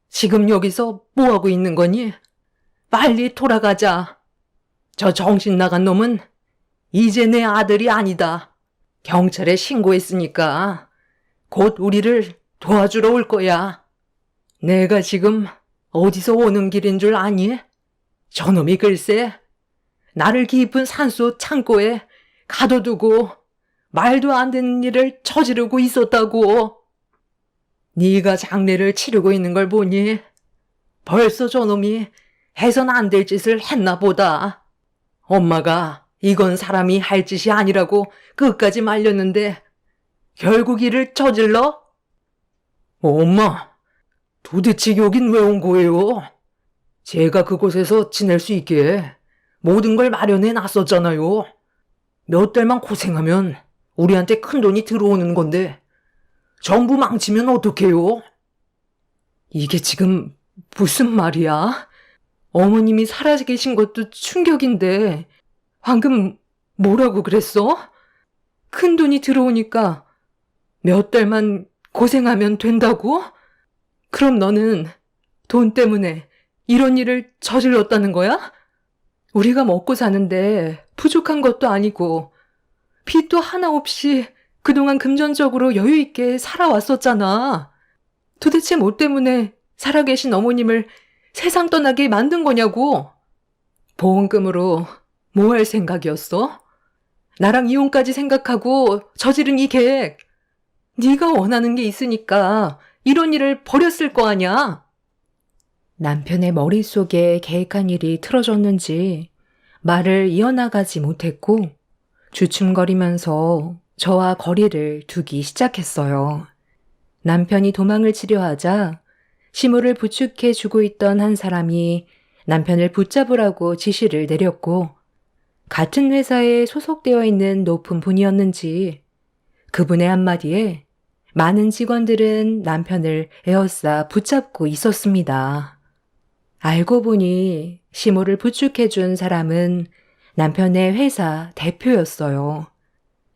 지금 여기서 뭐하고 있는 거니? 빨리 돌아가자. 저 정신 나간 놈은 이제 내 아들이 아니다. 경찰에 신고했으니까 곧 우리를 도와주러 올 거야. 내가 지금 어디서 오는 길인 줄 아니? 저놈이 글쎄 나를 깊은 산속 창고에 가둬두고 말도 안 되는 일을 저지르고 있었다고. 네가 장례를 치르고 있는 걸 보니 벌써 저놈이 해선 안 될 짓을 했나 보다. 엄마가 이건 사람이 할 짓이 아니라고 끝까지 말렸는데 결국 이를 저질러? 엄마, 도대체 여긴 왜 온 거예요? 제가 그곳에서 지낼 수 있게 모든 걸 마련해 놨었잖아요. 몇 달만 고생하면 우리한테 큰 돈이 들어오는 건데 전부 망치면 어떡해요? 이게 지금 무슨 말이야? 어머님이 살아계신 것도 충격인데 방금 뭐라고 그랬어? 큰 돈이 들어오니까 몇 달만 고생하면 된다고? 그럼 너는 돈 때문에 이런 일을 저질렀다는 거야? 우리가 먹고 사는데 부족한 것도 아니고 빚도 하나 없이 그동안 금전적으로 여유 있게 살아왔었잖아. 도대체 뭐 때문에 살아계신 어머님을 세상 떠나게 만든 거냐고. 보험금으로 뭐 할 생각이었어? 나랑 이혼까지 생각하고 저지른 이 계획. 네가 원하는 게 있으니까 이런 일을 벌였을 거 아냐? 남편의 머릿속에 계획한 일이 틀어졌는지 말을 이어나가지 못했고 주춤거리면서 저와 거리를 두기 시작했어요. 남편이 도망을 치려 하자 시모를 부축해 주고 있던 한 사람이 남편을 붙잡으라고 지시를 내렸고 같은 회사에 소속되어 있는 높은 분이었는지 그분의 한마디에 많은 직원들은 남편을 에워싸 붙잡고 있었습니다. 알고 보니 시모를 부축해 준 사람은 남편의 회사 대표였어요.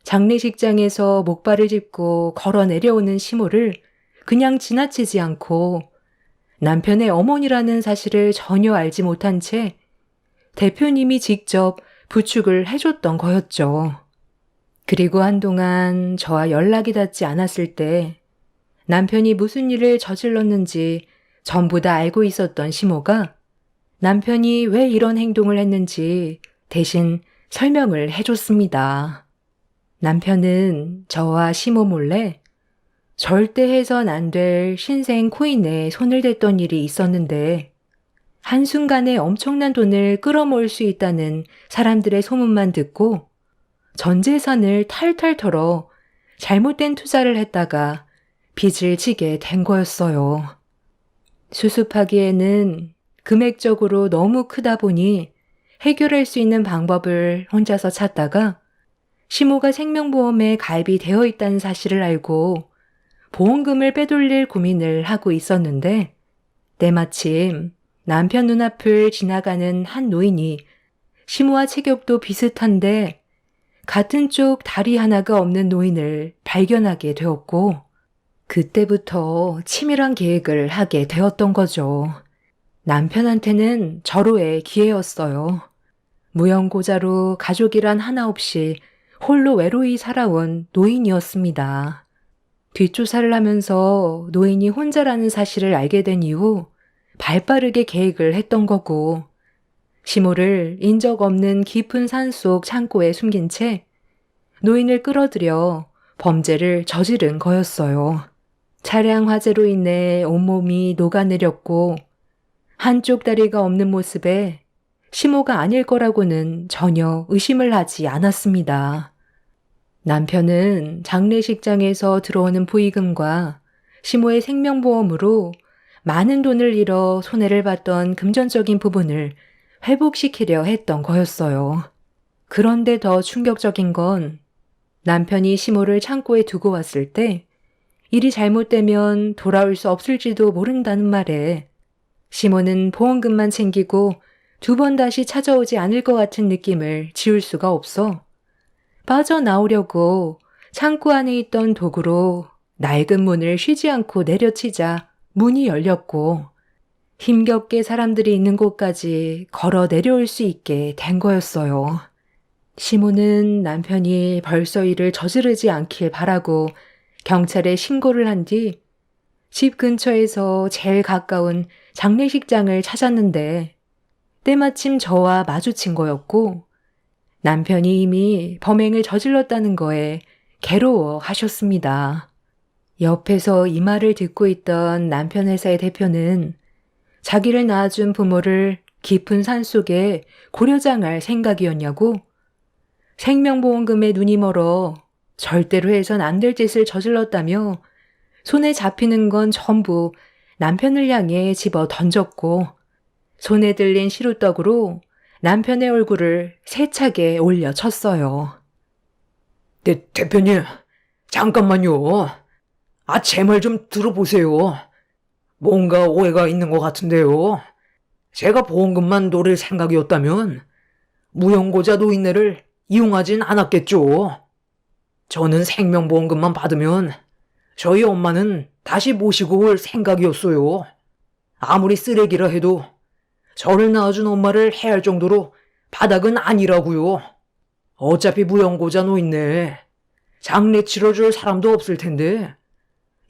장례식장에서 목발을 짚고 걸어 내려오는 시모를 그냥 지나치지 않고 남편의 어머니라는 사실을 전혀 알지 못한 채 대표님이 직접 부축을 해줬던 거였죠. 그리고 한동안 저와 연락이 닿지 않았을 때 남편이 무슨 일을 저질렀는지 전부 다 알고 있었던 시모가 남편이 왜 이런 행동을 했는지 대신 설명을 해줬습니다. 남편은 저와 시모 몰래 절대 해선 안 될 신생 코인에 손을 댔던 일이 있었는데 한순간에 엄청난 돈을 끌어모을 수 있다는 사람들의 소문만 듣고 전 재산을 탈탈 털어 잘못된 투자를 했다가 빚을 지게 된 거였어요. 수습하기에는 금액적으로 너무 크다 보니 해결할 수 있는 방법을 혼자서 찾다가 시모가 생명보험에 가입이 되어 있다는 사실을 알고 보험금을 빼돌릴 고민을 하고 있었는데 때마침 남편 눈앞을 지나가는 한 노인이 시모와 체격도 비슷한데 같은 쪽 다리 하나가 없는 노인을 발견하게 되었고 그때부터 치밀한 계획을 하게 되었던 거죠. 남편한테는 절호의 기회였어요. 무연고자로 가족이란 하나 없이 홀로 외로이 살아온 노인이었습니다. 뒷조사를 하면서 노인이 혼자라는 사실을 알게 된 이후 발빠르게 계획을 했던 거고 시모를 인적 없는 깊은 산속 창고에 숨긴 채 노인을 끌어들여 범죄를 저지른 거였어요. 차량 화재로 인해 온몸이 녹아내렸고 한쪽 다리가 없는 모습에 시모가 아닐 거라고는 전혀 의심을 하지 않았습니다. 남편은 장례식장에서 들어오는 부의금과 시모의 생명보험으로 많은 돈을 잃어 손해를 봤던 금전적인 부분을 회복시키려 했던 거였어요. 그런데 더 충격적인 건 남편이 시모를 창고에 두고 왔을 때 일이 잘못되면 돌아올 수 없을지도 모른다는 말에 시모는 보험금만 챙기고 2번 다시 찾아오지 않을 것 같은 느낌을 지울 수가 없어 빠져나오려고 창고 안에 있던 도구로 낡은 문을 쉬지 않고 내려치자 문이 열렸고 힘겹게 사람들이 있는 곳까지 걸어 내려올 수 있게 된 거였어요. 시모는 남편이 벌써 일을 저지르지 않길 바라고 경찰에 신고를 한 뒤 집 근처에서 제일 가까운 장례식장을 찾았는데 때마침 저와 마주친 거였고 남편이 이미 범행을 저질렀다는 거에 괴로워하셨습니다. 옆에서 이 말을 듣고 있던 남편 회사의 대표는 자기를 낳아준 부모를 깊은 산속에 고려장할 생각이었냐고 생명보험금에 눈이 멀어 절대로 해선 안 될 짓을 저질렀다며 손에 잡히는 건 전부 남편을 향해 집어 던졌고 손에 들린 시루떡으로 남편의 얼굴을 세차게 올려쳤어요. 대표님, 잠깐만요. 제 말 좀 들어보세요. 뭔가 오해가 있는 것 같은데요. 제가 보험금만 노릴 생각이었다면 무연고자 노인네를 이용하진 않았겠죠. 저는 생명보험금만 받으면 저희 엄마는 다시 모시고 올 생각이었어요. 아무리 쓰레기라 해도 저를 낳아준 엄마를 해할 정도로 바닥은 아니라고요. 어차피 무연고자 노인네. 장례 치러줄 사람도 없을 텐데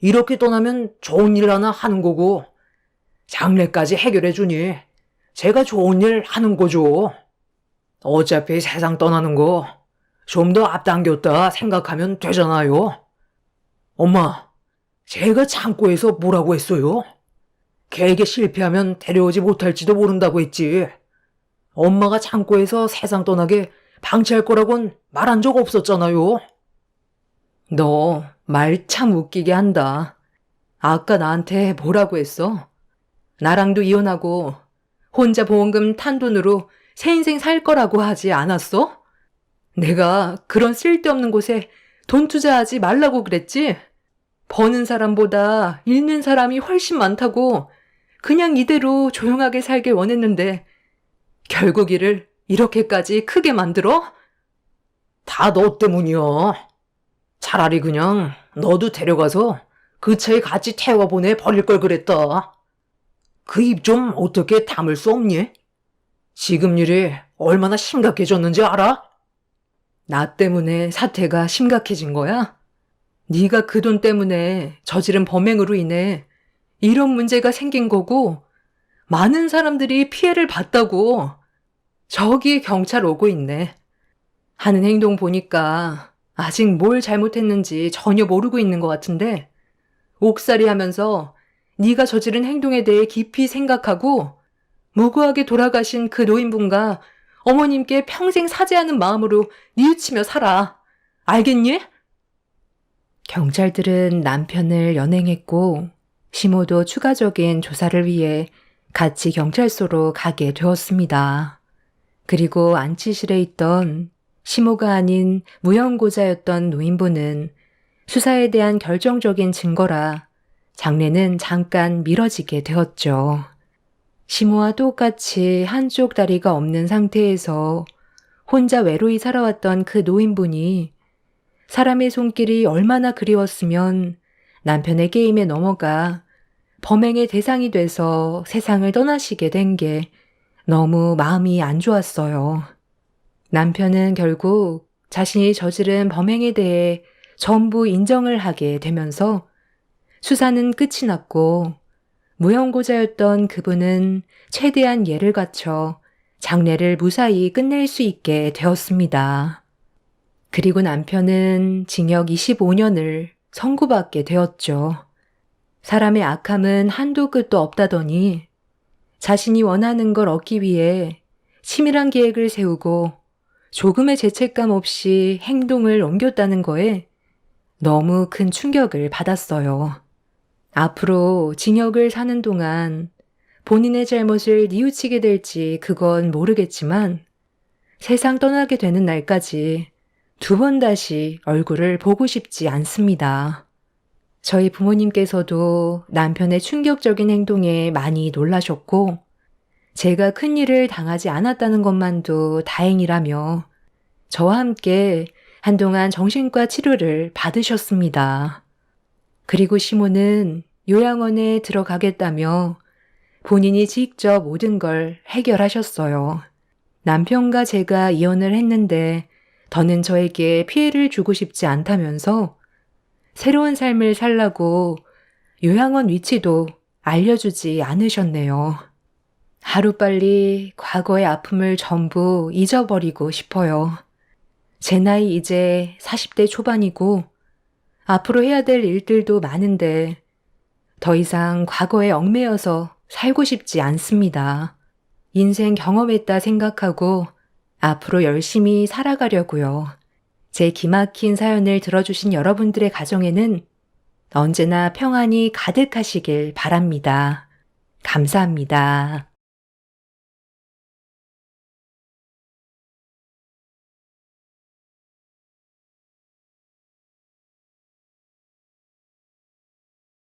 이렇게 떠나면 좋은 일 하나 하는 거고 장례까지 해결해 주니 제가 좋은 일 하는 거죠. 어차피 세상 떠나는 거 좀 더 앞당겼다 생각하면 되잖아요. 엄마, 제가 창고에서 뭐라고 했어요? 계획에 실패하면 데려오지 못할지도 모른다고 했지. 엄마가 창고에서 세상 떠나게 방치할 거라곤 말한 적 없었잖아요. 너 말 참 웃기게 한다. 아까 나한테 뭐라고 했어? 나랑도 이혼하고 혼자 보험금 탄 돈으로 새 인생 살 거라고 하지 않았어? 내가 그런 쓸데없는 곳에 돈 투자하지 말라고 그랬지? 버는 사람보다 잃는 사람이 훨씬 많다고 그냥 이대로 조용하게 살길 원했는데 결국 일을 이렇게까지 크게 만들어? 다 너 때문이야. 차라리 그냥 너도 데려가서 그 차에 같이 태워 보내 버릴 걸 그랬다. 그 입 좀 어떻게 담을 수 없니? 지금 일이 얼마나 심각해졌는지 알아? 나 때문에 사태가 심각해진 거야? 네가 그 돈 때문에 저지른 범행으로 인해 이런 문제가 생긴 거고 많은 사람들이 피해를 봤다고. 저기 경찰 오고 있네. 하는 행동 보니까 아직 뭘 잘못했는지 전혀 모르고 있는 것 같은데 옥살이 하면서 네가 저지른 행동에 대해 깊이 생각하고 무고하게 돌아가신 그 노인분과 어머님께 평생 사죄하는 마음으로 뉘우치며 살아. 알겠니? 경찰들은 남편을 연행했고 시모도 추가적인 조사를 위해 같이 경찰서로 가게 되었습니다. 그리고 안치실에 있던 시모가 아닌 무연고자였던 노인분은 수사에 대한 결정적인 증거라 장례는 잠깐 미뤄지게 되었죠. 시모와 똑같이 한쪽 다리가 없는 상태에서 혼자 외로이 살아왔던 그 노인분이 사람의 손길이 얼마나 그리웠으면 남편의 게임에 넘어가 범행의 대상이 돼서 세상을 떠나시게 된 게 너무 마음이 안 좋았어요. 남편은 결국 자신이 저지른 범행에 대해 전부 인정을 하게 되면서 수사는 끝이 났고 무연고자였던 그분은 최대한 예를 갖춰 장례를 무사히 끝낼 수 있게 되었습니다. 그리고 남편은 징역 25년을 선고받게 되었죠. 사람의 악함은 한도 끝도 없다더니 자신이 원하는 걸 얻기 위해 치밀한 계획을 세우고 조금의 죄책감 없이 행동을 옮겼다는 거에 너무 큰 충격을 받았어요. 앞으로 징역을 사는 동안 본인의 잘못을 뉘우치게 될지 그건 모르겠지만 세상 떠나게 되는 날까지 2번 다시 얼굴을 보고 싶지 않습니다. 저희 부모님께서도 남편의 충격적인 행동에 많이 놀라셨고 제가 큰일을 당하지 않았다는 것만도 다행이라며 저와 함께 한동안 정신과 치료를 받으셨습니다. 그리고 시모는 요양원에 들어가겠다며 본인이 직접 모든 걸 해결하셨어요. 남편과 제가 이혼을 했는데 더는 저에게 피해를 주고 싶지 않다면서 새로운 삶을 살라고 요양원 위치도 알려주지 않으셨네요. 하루빨리 과거의 아픔을 전부 잊어버리고 싶어요. 제 나이 이제 40대 초반이고 앞으로 해야 될 일들도 많은데 더 이상 과거에 얽매여서 살고 싶지 않습니다. 인생 경험했다 생각하고 앞으로 열심히 살아가려고요. 제 기막힌 사연을 들어주신 여러분들의 가정에는 언제나 평안이 가득하시길 바랍니다. 감사합니다.